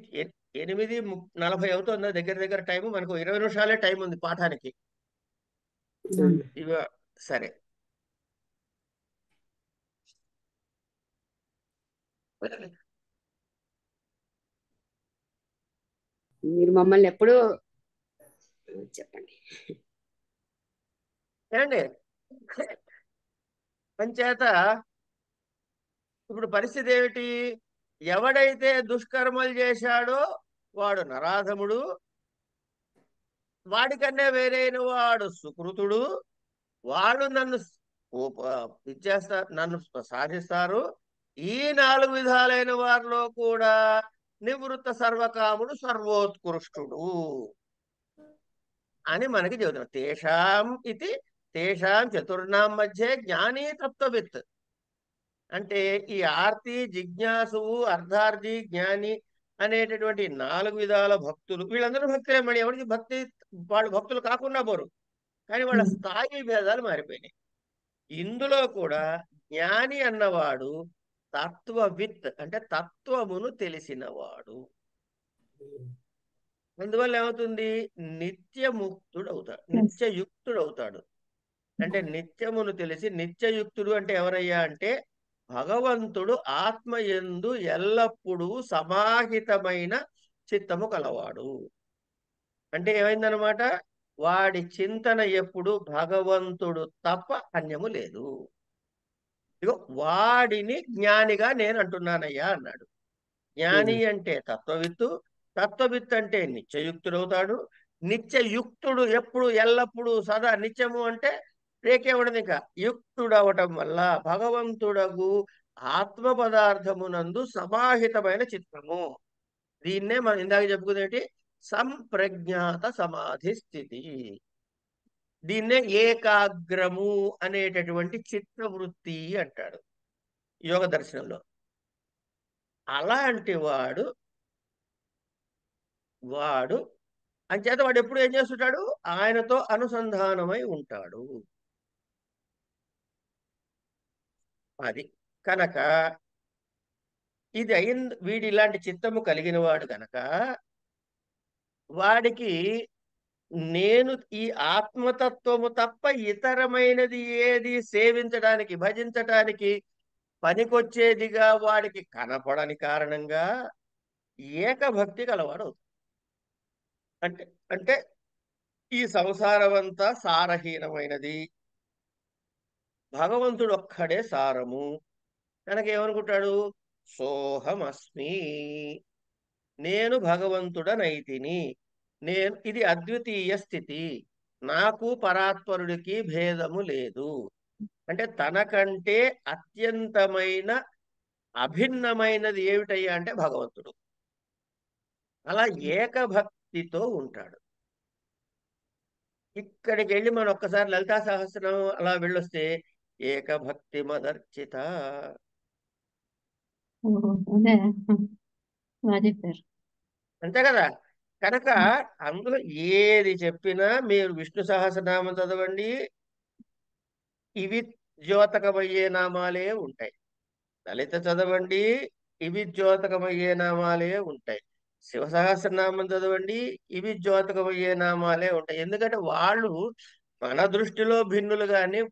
8:40 అవుతుందా దగ్గర దగ్గర టైం. మనకు 20 నిమిషాలే టైం ఉంది పాఠానికి. సరే, మీరు మమ్మల్ని ఎప్పుడు చెప్పండి ఏమండి. అంచేత ఇప్పుడు పరిస్థితి ఏమిటి? ఎవడైతే దుష్కర్మలు చేశాడో వాడు నరాధముడు, వాడికన్నా వేరైన వాడు సుకృతుడు, వాళ్ళు నన్ను ఇచ్చేస్తారు, నన్ను సాధిస్తారు. ఈ 4 విధాలైన వారిలో కూడా నివృత్త సర్వకాముడు సర్వోత్కృష్టుడు. అని మనకి చెబుతున్నారు. తేషాం ఇది తేషాం చతుర్ణాం మధ్య జ్ఞానీ తత్వవిత్. అంటే ఈ ఆర్తి, జిజ్ఞాసువు, అర్ధార్థి, జ్ఞాని అనేటటువంటి 4 విధాల భక్తులు, వీళ్ళందరూ భక్తులే. మళ్ళీ ఎవరికి భక్తి, వాళ్ళు భక్తులు కాకుండా పోరు, కానీ వాళ్ళ స్థాయి భేదాలు మారిపోయినాయి. ఇందులో కూడా జ్ఞాని అన్నవాడు తత్వవిత్, అంటే తత్వమును తెలిసినవాడు. అందువల్ల ఏమవుతుంది? నిత్యముక్తుడు అవుతాడు, నిత్యయుక్తుడు అవుతాడు. అంటే నిత్యమును తెలిసి, నిత్యయుక్తుడు అంటే ఎవరయ్యా అంటే భగవంతుడు ఆత్మయందు ఎల్లప్పుడూ సమాహితమైన చిత్తము కలవాడు. అంటే ఏమైందనమాట? వాడి చింతన ఎప్పుడు భగవంతుడు తప్ప అన్యము లేదు. ఇగో వాడిని జ్ఞానిగా నేను అంటున్నానయ్యా అన్నాడు. జ్ఞాని అంటే తత్వవిత్తు, తత్వవిత్తు అంటే నిత్యయుక్తుడవుతాడు. నిత్యయుక్తుడు ఎప్పుడు, ఎల్లప్పుడూ, సదా నిత్యము అంటే రేకే ఉండదు ఇంకా. యుక్తుడవటం వల్ల భగవంతుడగు ఆత్మ పదార్థమునందు సమాహితమైన చిత్తము. దీన్నే మనం ఇందాక చెప్పుకునేటి సంప్రజ్ఞాత సమాధి స్థితి. దీన్నే ఏకాగ్రము అనేటటువంటి చిత్తవృత్తి అంటాడు యోగ దర్శనంలో. అలాంటి వాడు వాడు అంచేత వాడు ఎప్పుడు ఏం చేస్తుంటాడు? ఆయనతో అనుసంధానమై ఉంటాడు. అది కనుక ఇది అయింది. వీడి ఇలాంటి చిత్తము కలిగిన వాడు కనుక వాడికి నేను ఈ ఆత్మతత్వము తప్ప ఇతరమైనది ఏది సేవించడానికి, భజించడానికి పనికొచ్చేదిగా వాడికి కనపడని కారణంగా ఏకభక్తి కలవాడు అవుతాడు. అంటే అంటే ఈ సంసారం అంతా సారహీనమైనది, భగవంతుడు ఒక్కడే సారము కనుక ఏమనుకుంటాడు? సోహమస్మి, నేను భగవంతుడనైతిని, నేను, ఇది అద్వితీయ స్థితి, నాకు పరాత్పరుడికి భేదము లేదు. అంటే తనకంటే అత్యంతమైన అభిన్నమైనది ఏమిటయ్యా అంటే భగవంతుడు. అలా ఏకభక్తితో ఉంటాడు. ఇక్కడికి వెళ్ళి మనం ఒక్కసారి లలితా సహస్రం అలా వెళ్ళొస్తే ఏకభక్తి మదర్చిత, అదే బాగా చెప్పారు. అంతే కదా. కనుక అందులో ఏది చెప్పినా మీరు విష్ణు సహస్రనామం చదవండి, ఇవి ద్యోతకమయ్యే నామాలే ఉంటాయి. లలిత చదవండి, ఇవి ద్యోతకమయ్యే నామాలే ఉంటాయి. శివ సహస్రనామం చదవండి, ఇవి ద్యోతకమయ్యే నామాలే ఉంటాయి. ఎందుకంటే వాళ్ళు మన దృష్టిలో భిన్నులు గాని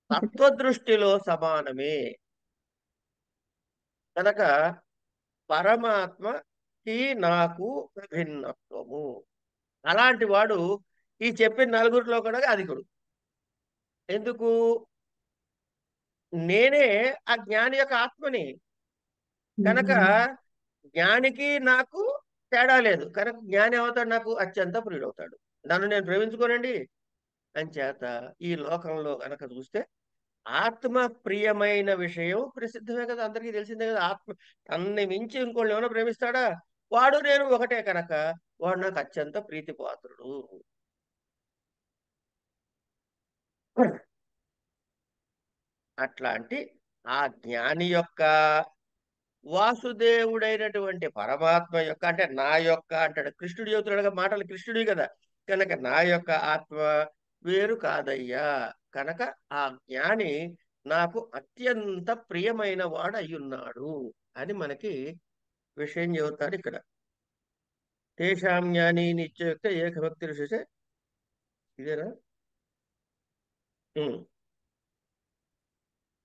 తత్వదృష్టిలో సమానమే. కనుక పరమాత్మకి నాకు భిన్నత్వము. అలాంటి వాడు ఈ చెప్పిన నలుగురిలో కూడా అధికుడు. ఎందుకు? నేనే ఆ జ్ఞాని యొక్క ఆత్మని కనుక జ్ఞానికి నాకు తేడా లేదు. కనుక జ్ఞాని అవుతాడు, నాకు అత్యంత ప్రియుడవుతాడు. నన్ను నేను ప్రేమించుకోనండి. అంచేత ఈ లోకంలో కనుక చూస్తే ఆత్మ ప్రియమైన విషయం ప్రసిద్ధమే కదా, అందరికీ తెలిసిందే కదా. ఆత్మ తన్ని మించి ఇంకోళ్ళు ఏమైనా ప్రేమిస్తాడా? వాడు నేను ఒకటే కనుక వాడు నాకు అత్యంత ప్రీతిపాత్రుడు. అట్లాంటి ఆ జ్ఞాని యొక్క, వాసుదేవుడైనటువంటి పరమాత్మ యొక్క, అంటే నా యొక్క అంటాడు. కృష్ణుడు చెబుతున్నాడు మాటలు, కృష్ణుడి కదా. కనుక నా యొక్క ఆత్మ వేరు కాదయ్యా. కనుక ఆ జ్ఞాని నాకు అత్యంత ప్రియమైన వాడు అయ్యున్నాడు అని మనకి విషయం చెబుతాడు ఇక్కడ. తేషాం జ్ఞాని నిత్యయుక్త ఏకభక్తి ఋషి. ఇదేనా?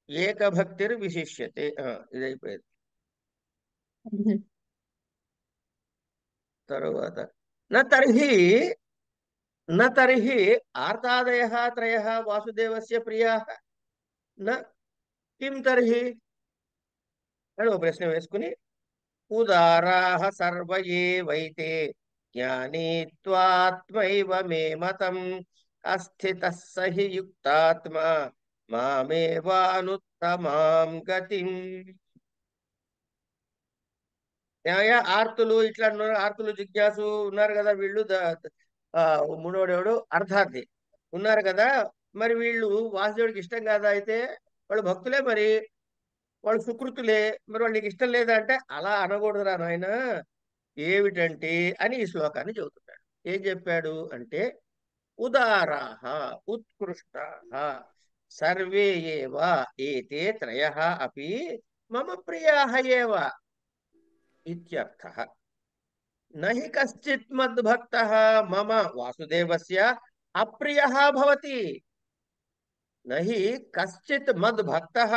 ఏకభక్తిర్ విశిష్యతే. ఇది అయిపోయింది. తరువాత నర్హి నర్హి ఆర్తాదయ త్రయ వాసుదేవస్య ప్రియా న కిం తర్హి అని ఒక ప్రశ్న వేసుకుని, ఉదారాః సర్వ ఏవైతే జ్ఞానీత్వాత్మైవ మే మతం అస్థితః సహి యుక్తాత్మా మామేవానుత్తమాం గతిం. ఆర్తులు ఇట్లా ఉన్నారు, ఆర్తులు జిజ్ఞాసు ఉన్నారు కదా, వీళ్ళు మూడోడెవడు అర్థార్థి ఉన్నారు కదా. మరి వీళ్ళు వాసుదేవుడికి ఇష్టం కాదా? అయితే వాళ్ళు భక్తులే, మరి వాళ్ళు సుకృతులే, మరి వాళ్ళు నీకు ఇష్టం లేదా అంటే అలా అనకూడదురా నాయన. ఏమిటంటే అని ఈ శ్లోకాన్ని చెబుతున్నాడు. ఏం చెప్పాడు అంటే ఉదారాహ ఉత్కృష్టాః సర్వే ఏవ ఏతే త్రయః అపి మమ ప్రియాః ఏవ ఇత్యర్థః. నహి కశ్చిత్ మద్భక్తః మమ వాసుదేవస్య అప్రియః భవతి. నహి కశ్చిత్ మద్భక్తః,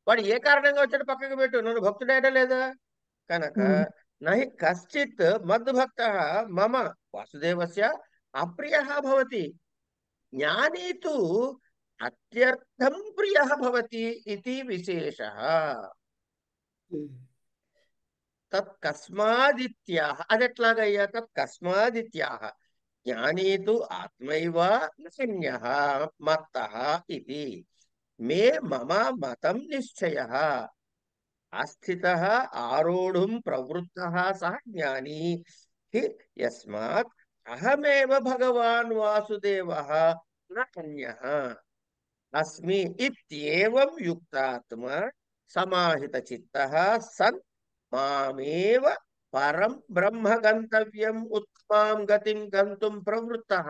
వాడు ఏ కారణంగా వచ్చాడు పక్కకు పెట్టు, నన్ను భక్తుడేటా లేదా కనుక నహి కశ్చిత్ మద్భక్తః మమ వాసుదేవస్య అప్రియః భవతి. జ్ఞానీ తు అత్యర్థం ప్రియః భవతి ఇది విశేషః. తత్కస్మాదిత్యాహ. అదెట్లాగయ్యా? తత్కస్మాదిత్యాహ జ్ఞానీ తు ఆత్మైవ నసన్యః మత్తః ఇది మే మమ మతం నిశ్చయః. ఆస్థితః ఆరోఢుం ప్రవృత్తః సః జ్ఞానీ హి యస్మాత్ అహమేవ భగవాన్ వాసుదేవః న అన్యః అస్మి ఇత్యేవం యుక్తాత్మ సమాహిత చిత్తః సన్ మామేవ పరం బ్రహ్మ గంతవ్యం ఉత్మాం గతిం గంతుం ప్రవృత్తః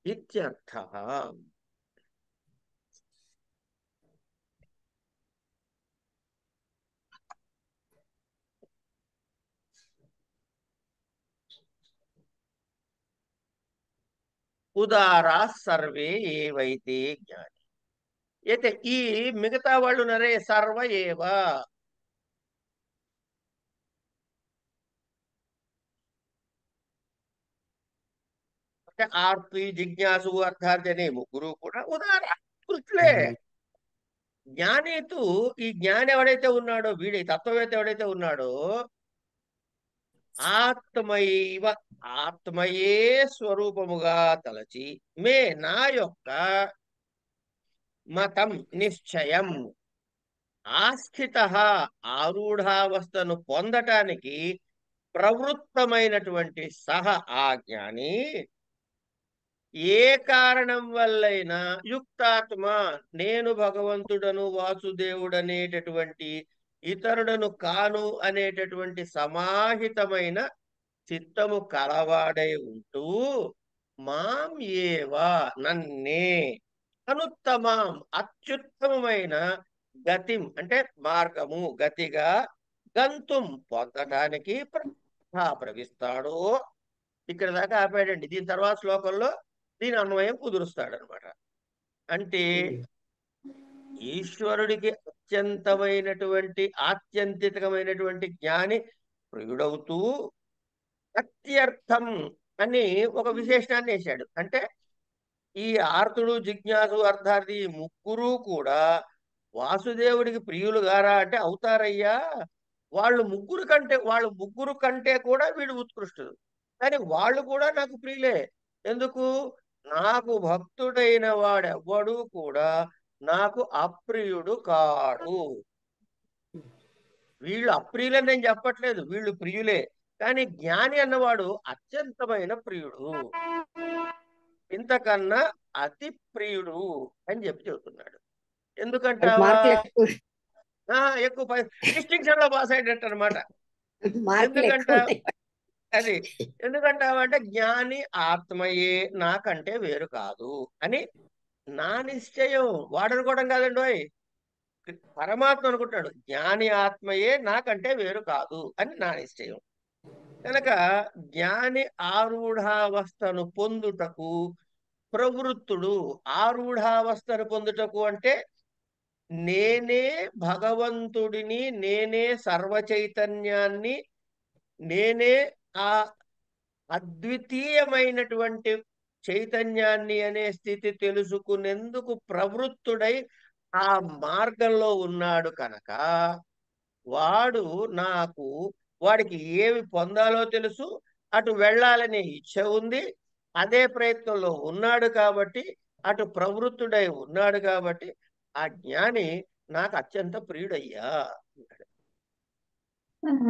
ఇత్యర్థః. ఉదారా సర్వే ఏవైతే జ్ఞాని. అయితే ఈ మిగతా వాళ్ళు నరే సర్వ ఏవ, అంటే ఆర్తి జిజ్ఞాసు అర్థార్థి అనే ముగ్గురు కూడా ఉదార కృష్ణులే. జ్ఞానితు, ఈ జ్ఞాని ఎవడైతే ఉన్నాడో, వీడి తత్వవేత్త ఎవడైతే ఉన్నాడో, ఆత్మైవ ఆత్మయే స్వరూపముగా తలచి మే నా యొక్క మతం నిశ్చయం ఆస్థిత ఆరూఢావస్థను పొందటానికి ప్రవృత్తమైనటువంటి సహ ఆ జ్ఞాని ఏ కారణం వల్లైనా యుక్తాత్మ, నేను భగవంతుడను వాసుదేవుడనేటటువంటి ఇతరుడను కాను అనేటటువంటి సమాహితమైన చిత్తము కలవాడై ఉంటూ మాం ఏవా నన్నే అనుత్తమం అత్యుత్తమమైన గతిం అంటే మార్గము గతిగా గంతుం పొందడానికి ప్రవిస్తాడో. ఇక్కడ దాకా ఆపాడండి. దీని తర్వాత శ్లోకంలో దీని అన్వయం కుదురుస్తాడు అనమాట. అంటే ఈశ్వరుడికి అత్యంతమైనటువంటి ఆత్యంతికమైనటువంటి జ్ఞాని ప్రియుడవుతూ అత్యర్థం అని ఒక విశేషణాన్ని వేశాడు. అంటే ఈ ఆర్తుడు జిజ్ఞాసు అర్థార్థి ముగ్గురు కూడా వాసుదేవుడికి ప్రియులు గారా అంటే అవుతారయ్యా. వాళ్ళు ముగ్గురు కంటే కూడా వీడు ఉత్కృష్టుడు, కానీ వాళ్ళు కూడా నాకు ప్రియులే. ఎందుకు? నాకు భక్తుడైన వాడెవ్వడు కూడా నాకు అప్రియుడు కాడు. వీళ్ళు అప్రియులని నేను చెప్పట్లేదు, వీళ్ళు ప్రియులే. కానీ జ్ఞాని అన్నవాడు అత్యంతమైన ప్రియుడు, ఇంతకన్నా అతి ప్రియుడు అని చెబుతున్నాడు. ఎందుకంటావా? ఎక్కువ డిస్టింక్షన్ లో పాస్ అయ్యేటట్టు అనమాట. ఎందుకంటావా అంటే జ్ఞాని ఆత్మయే నాకంటే వేరు కాదు అని నా నిశ్చయం. వాడనుకోవడం కాదండి, పరమాత్మ అనుకుంటాడు జ్ఞాని ఆత్మయే నాకంటే వేరు కాదు అని నా నిశ్చయం. కనుక జ్ఞాని ఆరూఢావస్థను పొందుటకు ప్రవృత్తుడు. ఆరూఢావస్థను పొందుటకు అంటే నేనే భగవంతుడిని, నేనే సర్వచైతన్యాన్ని, నేనే ఆ అద్వితీయమైనటువంటి చైతన్యాన్ని అనే స్థితి తెలుసుకునేందుకు ప్రవృత్తుడై ఆ మార్గంలో ఉన్నాడు కనుక వాడికి ఏవి పొందాలో తెలుసు, అటు వెళ్ళాలనే ఇచ్చ ఉంది, అదే ప్రయత్నంలో ఉన్నాడు కాబట్టి, అటు ప్రవృత్తుడై ఉన్నాడు కాబట్టి ఆ జ్ఞాని నాకు అత్యంత ప్రియుడయ్యా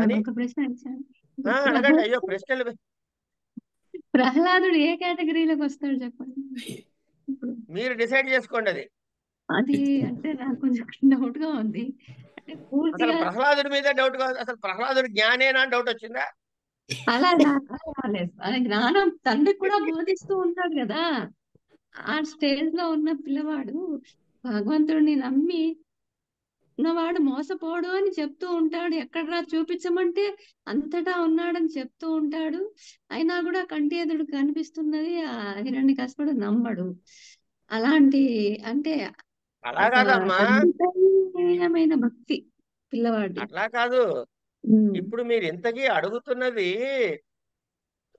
అని. ఒక ప్రశ్న ఇచ్చాను. అడగండి. అయ్యో ప్రశ్నలు ప్రహ్లాదుడు ఏ కేటగిరీలోకి వస్తాడు చెప్పండి ఇప్పుడు? మీరు డిసైడ్ చేసుకోండి అది. అది అంటే నాకు కొంచెం డౌట్ గా ఉంది. అంటే అసలు పూర్తిగా ప్రహ్లాదుడి మీద డౌట్ కాదు, అసలు ప్రహ్లాదుడు జ్ఞానేనా అని డౌట్ వచ్చిందా? అలా రాలేదు. అది జ్ఞానం తండ్రికి కూడా బోధిస్తూ ఉంటాడు కదా. ఆ స్టేజ్ లో ఉన్న పిల్లవాడు భగవంతుడిని నమ్మి ఉన్నవాడు మోసపోడు అని చెప్తూ ఉంటాడు. ఎక్కడరా చూపించమంటే అంతటా ఉన్నాడని చెప్తూ ఉంటాడు. అయినా కూడా కంటి ఎదుడు కనిపిస్తున్నది ఆ హిరణ్యకశిపుడు నమ్మడు. అలాంటి అంటే అలా ఒక కాదమ్మా, తండ్రిమైన భక్తి పిల్లవాడి. అట్లా కాదు. ఉమ్. ఇప్పుడు మీరు ఇంతకీ అడుగుతున్నది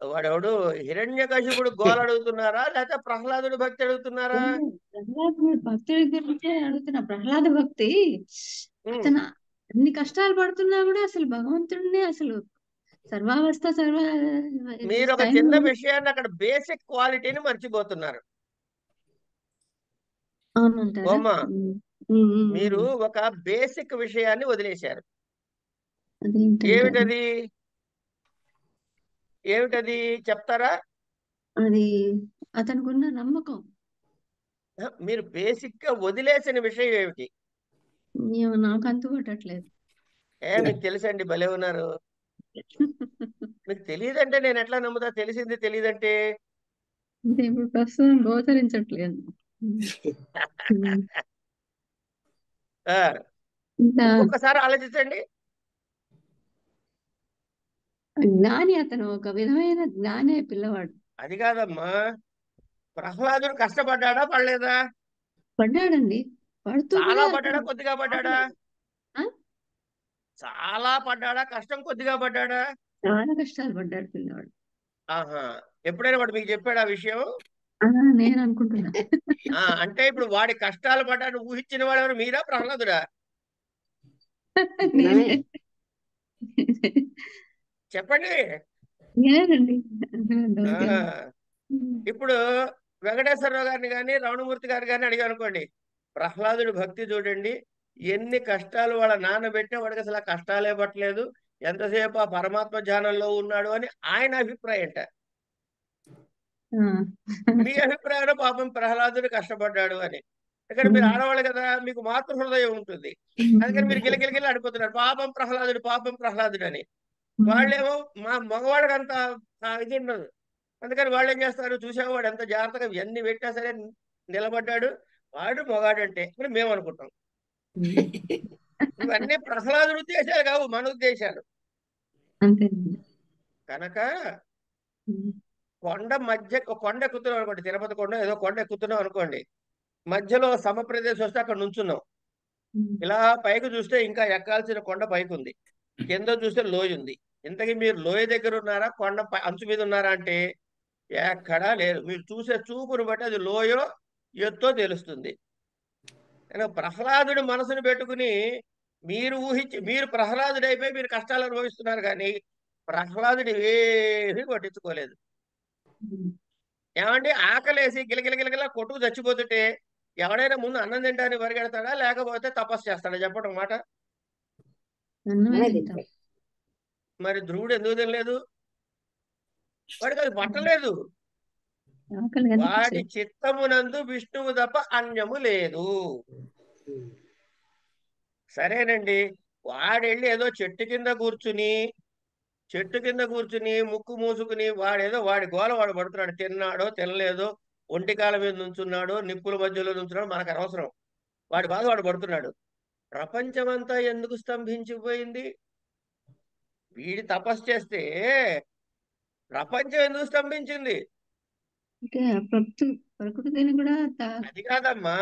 వాడెవడు హిరణ్యకశిపుడు గోల అడుగుతున్నారా, లేకపోతే ప్రహ్లాదుడు భక్తి అడుగుతున్నారా? ప్రహ్లాదుడు భక్తుడి గురించే అడుగుతున్నా. ప్రహ్లాద భక్తి ఉమ్. అతను అన్ని కష్టాలు పడుతున్నా కూడా అసలు భగవంతుడిని అసలు సర్వావస్థ మీరు ఒక చిన్న టైంలో విషయాన్ని అక్కడ బేసిక్ క్వాలిటీని మర్చిపోతున్నారు. అవునంటారా? బొమ్మ, ఉమ్. ఉమ్, ఉమ్, మీరు ఉమ్. ఒక బేసిక్ విషయాన్ని వదిలేశారు. అదేంటంటారు? ఏమిటది? ఏమిటది చెప్తారా? అది అతనికి ఉన్న నమ్మకం. మీరు బేసిక్ గా వదిలేసిన విషయం ఏమిటి? ఏమో నాకు అంతుపట్టట్లేదు. మీకు తెలుసండి, భలే ఉన్నారు. మీకు తెలియదంటే నేను ఎట్లా నమ్ముతా? తెలిసింది తెలియదంటే. అంటే ఇప్పుడు ప్రస్తుతం గోచరించట్లేదు. ఉమ్. ఉమ్. ఆ, ఇంకా ఇంకొకసారి ఆలోచించండి. జ్ఞాని అతను ఒక విధమైన జ్ఞానే పిల్లవాడు. అది కాదమ్మా, ప్రహ్లాదుడు కష్టపడ్డాడా పడలేదా? పడ్డాడండి. పడుతూ చాలా కూడా పడ్డాడా, అతను కొద్దిగా పడ్డాడా? ఆగలేదు. ఆ? చాలా పడ్డాడా, కష్టం కొద్దిగా పడ్డాడా? చాలా కష్టాలు పడ్డాడు పిల్లవాడు. ఆహా, ఎప్పుడైనా వాడు మీకు చెప్పాడు ఆ విషయం? అలా నేను అనుకుంటున్నా. అంటే ఇప్పుడు వాడి కష్టాలు పడ్డాడు ఊహించిన వాడు ఎవరు, మీరా ప్రహ్లాదుడా? మనమే. నేనే. చెప్పండి. నేనండి. ఆ, డౌట్ ఏం లేదు. ఇప్పుడు వెంకటేశ్వరరావు గారిని కానీ రమణమూర్తి గారు కానీ అడిగా అనుకోండి, ప్రహ్లాదుడి భక్తి చూడండి, ఎన్ని కష్టాలు వాళ్ళ నాన్న పెట్టినా వాడికి అసలు ఆ కష్టాలే పట్టలేదు, ఎంతసేపు ఆ పరమాత్మ ధ్యానంలో ఉన్నాడు అని ఆయన అభిప్రాయం. ఆ. మీ అభిప్రాయంలో పాపం ప్రహ్లాదుడు కష్టపడ్డాడు అని. ఇక్కడ మీరు ఆడవాళ్ళు కదా, మీకు మాతృ హృదయం ఉంటుంది, అందుకని మీరు గిలగిలగిల అడిపోతున్నారు పాపం ప్రహ్లాదుడు, పాపం ప్రహ్లాదుడు అని. వాళ్ళేమో మా మగవాడికి అంత ఇది ఉండదు, అందుకని వాళ్ళు ఏం చేస్తారు, చూసేవాడు ఎంత జాగ్రత్తగా ఎన్ని పెట్టినా సరే నిలబడ్డాడు, వాడు మొగాడంటే అని మేము అనుకుంటాం. ఇవన్నీ ప్రహ్లాదుడు ఉద్దేశాలు కావు, మన ఉద్దేశాలు. అంతేనండి. కనుక కొండ మధ్య కొండ ఎక్కుతున్నాం అనుకోండి, తిరుపతి కొండ ఏదో కొండ ఎక్కుతున్నాం అనుకోండి, మధ్యలో సమ ప్రదేశం వస్తే అక్కడ నుంచున్నాం. ఇలా పైకి చూస్తే ఇంకా ఎక్కాల్సిన కొండ పైకి ఉంది, కింద చూస్తే లోయ ఉంది. ఇంతకీ మీరు లోయ దగ్గర ఉన్నారా, కొండ అంచు మీద ఉన్నారా అంటే ఎక్కడా లేరు. మీరు చూసే చూపును బట్టి అది లోయో ఎత్తో తెలుస్తుంది. ప్రహ్లాదుడి మనసును పెట్టుకుని మీరు మీరు ప్రహ్లాదుడు అయిపోయి మీరు కష్టాలు అనుభవిస్తున్నారు, కానీ ప్రహ్లాదుడు ఏమీ పట్టించుకోలేదు. ఏమంటే ఆకలేసి గిలగిలగిలగిలా కొట్టుకు చచ్చిపోతుంటే ఎవడైనా ముందు అన్నం తింటానికి పరిగెడతాడా, లేకపోతే తపస్సు చేస్తాడా? చెప్పడం మాట. అన్నమే తింటాం. మరి ధ్రువుడు ఎందుకు తినలేదు? వాడికి అది పట్టలేదు. ఆకలి వాడి కనిపించలేదు. చిత్తమునందు విష్ణువు తప్ప అన్యము లేదు. సరేనండి, వాడెళ్ళి ఏదో చెట్టు కింద కూర్చుని ముక్కు మూసుకుని వాడేదో వాడి గోల వాడు పడుతున్నాడు, తిన్నాడో తినలేదో, ఒంటికాల మీద నుంచున్నాడో నిప్పుల మధ్యలో నుంచున్నాడో మనకు అనవసరం, వాడి బాధ వాడు పడుతున్నాడు. ప్రపంచమంతా ఎందుకు స్తంభించిపోయింది? వీడి తపస్సు చేస్తే ప్రపంచం ఎందుకు స్తంభించింది? అంటే ప్రకృతిని కూడా అది కాదమ్మా,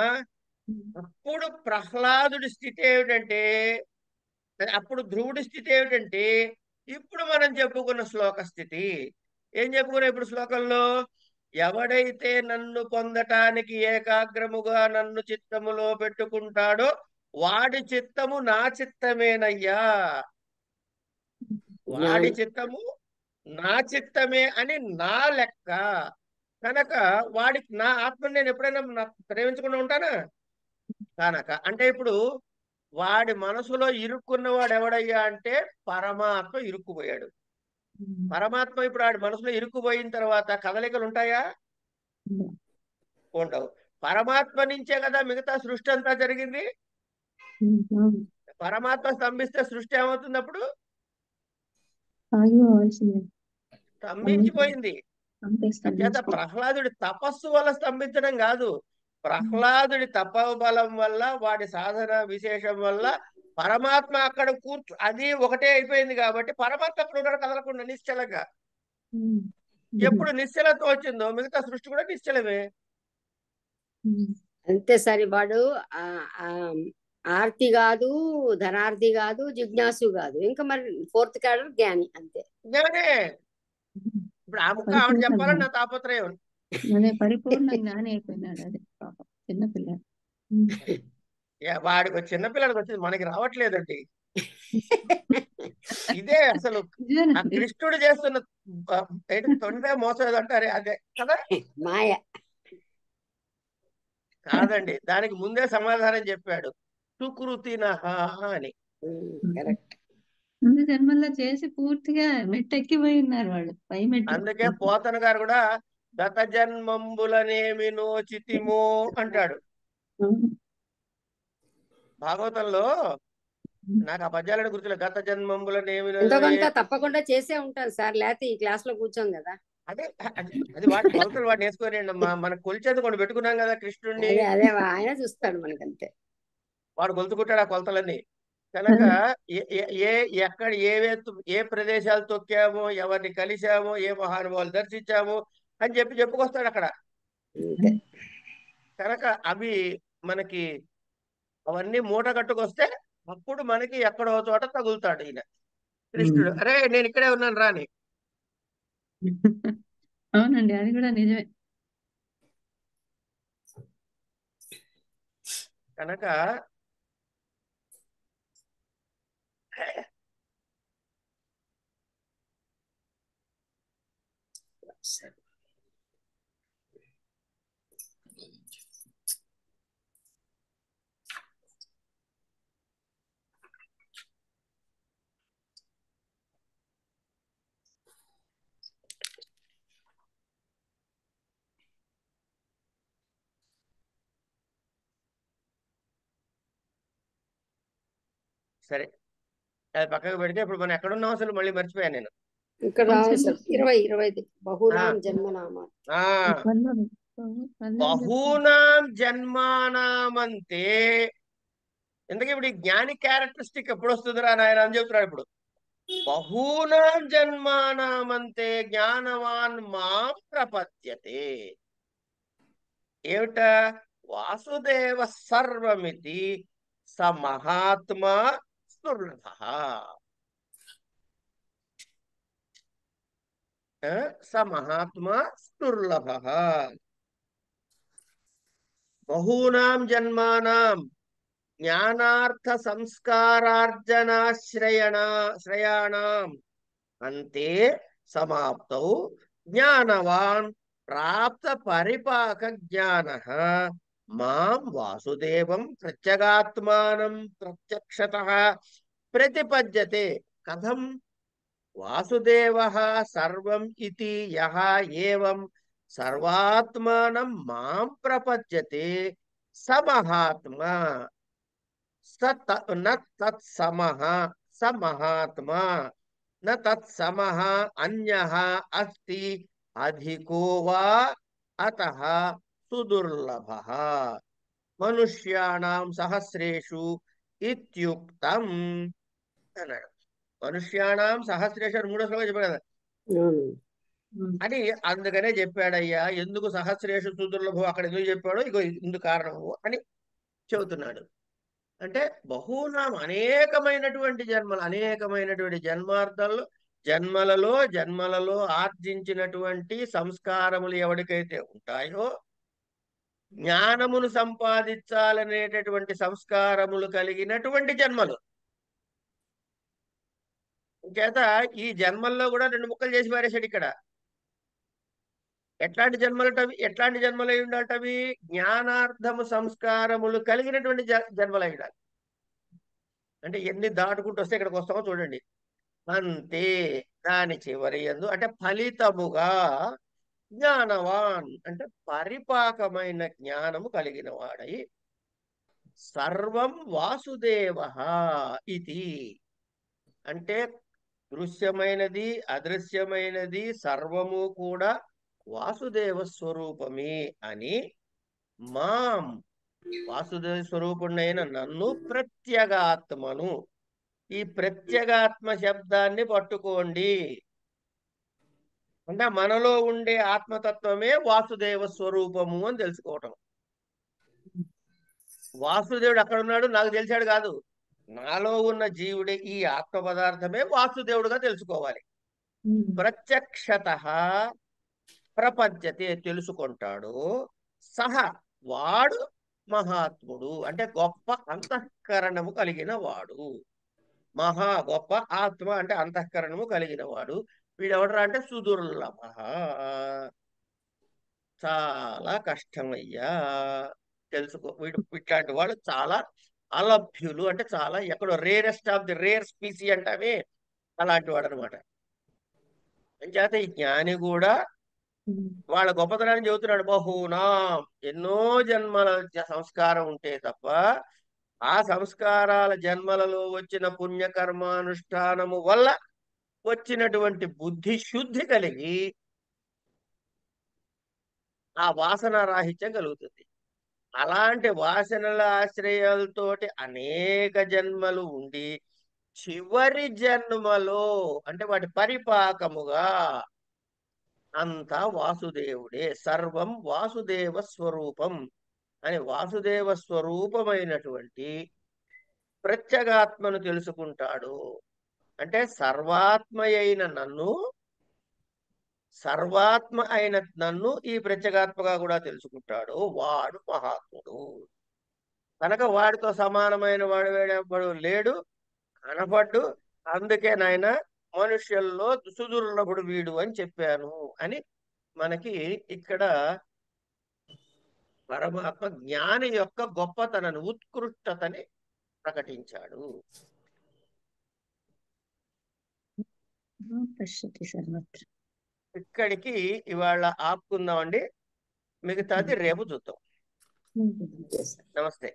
అప్పుడు ప్రహ్లాదుడి స్థితి ఏమిటంటే, అప్పుడు ధ్రువుడి స్థితి ఏమిటంటే, ఇప్పుడు మనం చెప్పుకున్న శ్లోక స్థితి. ఏం చెప్పుకున్నాం ఇప్పుడు శ్లోకంలో? ఎవడైతే నన్ను పొందటానికి ఏకాగ్రముగా నన్ను చిత్తములో పెట్టుకుంటాడో వాడి చిత్తము నా చిత్తమేనయ్యా, వాడి చిత్తము నా చిత్తమే అని నా లెక్క. కనుక వాడికి నా ఆత్మని నేను ఎప్పుడైనా ప్రేమించకుండా ఉంటానా? కనుక అంటే ఇప్పుడు వాడి మనసులో ఇరుక్కున్నవాడు ఎవడయ్యా అంటే పరమాత్మ ఇరుక్కుపోయాడు. పరమాత్మ ఇప్పుడు ఆడి మనసులో ఇరుక్కుపోయిన తర్వాత కదలికలు ఉంటాయా? ఉండవు. పరమాత్మ నుంచే కదా మిగతా సృష్టి అంతా జరిగింది. పరమాత్మ స్తంభిస్తే సృష్టి ఏమవుతుంది అప్పుడు? స్తంభించిపోయింది. అంచేత ప్రహ్లాదుడి తపస్సు వల్ల స్తంభించడం కాదు, ప్రహ్లాదుడి తపోబలం వల్ల, వాడి సాధన విశేషం వల్ల పరమాత్మ అక్కడ అది ఒకటే అయిపోయింది కాబట్టి పరమాత్మ అక్కడ ఉన్నాడు కదలకుండా నిశ్చలంగా. ఎప్పుడు నిశ్చలత వచ్చిందో మిగతా సృష్టి కూడా నిశ్చలమే. అంతే సరే. వాడు ఆర్తి కాదు, ధనార్థి కాదు, జిజ్ఞాసు కాదు, ఇంకా మరి ఫోర్త్ క్యాడర్ జ్ఞాని. అంతే జ్ఞానే. ఇప్పుడు ఆ ముక్క ఆవిడ చెప్పాలని నా తాపత్రయం. పరిపూర్ణ జ్ఞాని అయిపోయినాడు. అదే పాపం చిన్నపిల్ల. వాడికి చిన్నపిల్లడికి వచ్చింది, మనకి రావట్లేదండి. ఇదే అసలు ఆ కృష్ణుడు చేస్తున్న తొండే మోసం అంటారే అదే కదా మాయ. కాదండి, దానికి ముందే సమాధానం చెప్పాడు, సుకృతినః అని. కరెక్ట్. ముందు జన్మల్లో చేసి పూర్తిగా మెట్టెక్కిపోయి ఉన్నారు వాళ్ళు, పై మెట్టు. అందుకే పోతన గారు కూడా గత జన్మంబులనేమి నోచితిమో అంటాడు భాగవతంలో. నాకు ఆ పద్యాలను గుర్తులేదు. గత జన్మంబులనేమి ఎంతో కొంత తప్పకుండా చేసే ఉంటారు సార్, లేకపోతే ఈ క్లాస్ లో కూర్చోం కదా. అదే అది వాటి కొలతలు వాటిని వేసుకోరండి. మనం కొలిచేది కొన్ని పెట్టుకున్నాం కదా కృష్ణుడిని. అదే ఆయన చూస్తాడు మనకంతే. వాడు కొలుచుకుంటాడు ఆ కొలతలన్నీ. కనుక ఎక్కడ ఏ ప్రదేశాలు తొక్కామో, ఎవరిని కలిశామో, ఏ మహానుభావులు దర్శించామో అని చెప్పుకొస్తాడు అక్కడ. కనుక అవి మనకి అవన్నీ మూట కట్టుకొస్తే అప్పుడు మనకి ఎక్కడో చోట తగులుతాడు ఈయన కృష్ణుడు. అరే నేను ఇక్కడే ఉన్నాను రాని. అవునండి, అది కూడా నిజమే. కనుక సరే, అది పక్కకు పెడితే ఇప్పుడు మనం ఎక్కడున్నాం అసలు మళ్ళీ మర్చిపోయాను నేను. ఇక్కడ 20 బహునాం జన్మనామా. బహూనాం జన్మానామంతే. ఎందుకంటే ఇప్పుడు ఈ జ్ఞాని క్యారెక్టరిస్టిక్ ఎప్పుడు వస్తుందిరా నాయన అని చెప్తున్నాడు. ఇప్పుడు బహూనాం జన్మానామంతే జ్ఞానవాన్ మాం ప్రపద్యతే. ఏమిట? వాసుదేవ సర్వమితి స మహాత్మా దుర్లభః. స మహాత్మా దుర్లభః. బహూనాం జన్మానాం జ్ఞానార్థ సంస్కారార్జనాశ్రయాణం అంతే సమాప్తౌ జ్ఞానవాన్ ప్రాప్త పరిపాక జ్ఞానః మాం వాసుదేవం ప్రత్యగాత్మానం ప్రత్యక్షతః ప్రతిపద్యతే. కథం? వాసుదేవః సర్వం ఇతి యః ఏవం సర్వాత్మానం మాం ప్రపద్యతే స మహాత్మా న తత్సమః స మహాత్మా న తత్సమః అన్యః అస్తి అధికో వా అతః సుదుర్లభః మనుష్యాణాం సహస్రేషు ఇత్యుక్తం అన్నాడు. మనుష్యాణం సహస్రేషు 3వ శ్లోకం చెప్పాడు కదా అని. అందుకనే చెప్పాడయ్యా. ఎందుకు సహస్రేషు సుదుర్లభం అక్కడ ఎందుకు చెప్పాడో ఇగో ఇందుకు కారణము అని చెబుతున్నాడు. అంటే బహునాం అనేకమైనటువంటి జన్మలు, అనేకమైనటువంటి జన్మలలో ఆర్జించినటువంటి సంస్కారములు ఎవరికైతే ఉంటాయో, జ్ఞానమును సంపాదించాలనేటటువంటి సంస్కారములు కలిగినటువంటి జన్మలు. చేత ఈ జన్మల్లో కూడా 2 ముక్కలు చేసి పారేశాడు ఇక్కడ. ఎట్లాంటి జన్మలు అయి ఉండాలటవి? జ్ఞానార్థము సంస్కారములు కలిగినటువంటి జన్మలు అయి ఉండాలి. అంటే ఎన్ని దాటుకుంటూ వస్తే ఇక్కడికి వస్తామో చూడండి. అంతే. దాని చివరి యందు అంటే ఫలితముగా జ్ఞానవాన్ అంటే పరిపాకమైన జ్ఞానము కలిగిన వాడై సర్వం వాసుదేవ ఇది అంటే దృశ్యమైనది అదృశ్యమైనది సర్వము కూడా వాసుదేవ స్వరూపమే అని మాం వాసుదేవ స్వరూపుణ్ణైన నన్ను ప్రత్యేగాత్మను ఈ ప్రత్యేగాత్మ శబ్దాన్ని పట్టుకోండి. అంటే మనలో ఉండే ఆత్మతత్వమే వాసుదేవ స్వరూపము అని తెలుసుకోవటం. వాసుదేవుడు అక్కడ ఉన్నాడు నాకు తెలిసాడు కాదు, నాలో ఉన్న జీవుడే ఈ ఆత్మ పదార్థమే వాసుదేవుడుగా తెలుసుకోవాలి. ప్రత్యక్షత ప్రపంచతే తెలుసుకుంటాడు. సహ వాడు మహాత్ముడు అంటే గొప్ప అంతఃకరణము కలిగిన వాడు. మహా గొప్ప ఆత్మ అంటే అంతఃకరణము కలిగిన వాడు. వీడెవడరా అంటే సుదుర్లభ చాలా కష్టమయ్యా తెలుసుకో. ఇట్లాంటి వాళ్ళు చాలా అలభ్యులు అంటే చాలా ఎక్కడో rarest of the rare species అంటామే అలాంటి వాడు అనమాట. అంచేత ఈ జ్ఞాని కూడా వాళ్ళ గొప్పతనాన్ని చెబుతున్నాడు. బహునా ఎన్నో జన్మల సంస్కారం ఉంటే తప్ప ఆ సంస్కారాల జన్మలలో వచ్చిన పుణ్యకర్మానుష్ఠానము వల్ల వచ్చినటువంటి బుద్ధి శుద్ధి కలిగి ఆ వాసన రాహిత్యం కలుగుతుంది. అలాంటి వాసనల ఆశ్రయాలతోటి అనేక జన్మలు ఉండి చివరి జన్మలో అంటే వాటి పరిపాకముగా అంతా వాసుదేవుడే. సర్వం వాసుదేవ స్వరూపం అని వాసుదేవ స్వరూపమైనటువంటి ప్రత్యేగాత్మను తెలుసుకుంటాడు. అంటే సర్వాత్మ అయిన నన్ను ఈ ప్రత్యేగాత్మగా కూడా తెలుసుకుంటాడు. వాడు మహాత్ముడు. కనుక వాడితో సమానమైన వాడు వేడెవ్వడు లేడు, కనపడ్డు. అందుకే నాయన మనుష్యుల్లో సుదుర్లభుడు వీడు అని చెప్పాను అని మనకి ఇక్కడ పరమాత్మ జ్ఞాని యొక్క గొప్పతనను ఉత్కృష్టతని ప్రకటించాడు. పశ్యతి సర్వత్ర. ఇక్కడికి ఇవాళ ఆపుకుందామండి. మిగతాది రేపు చూద్దాం. నమస్తే.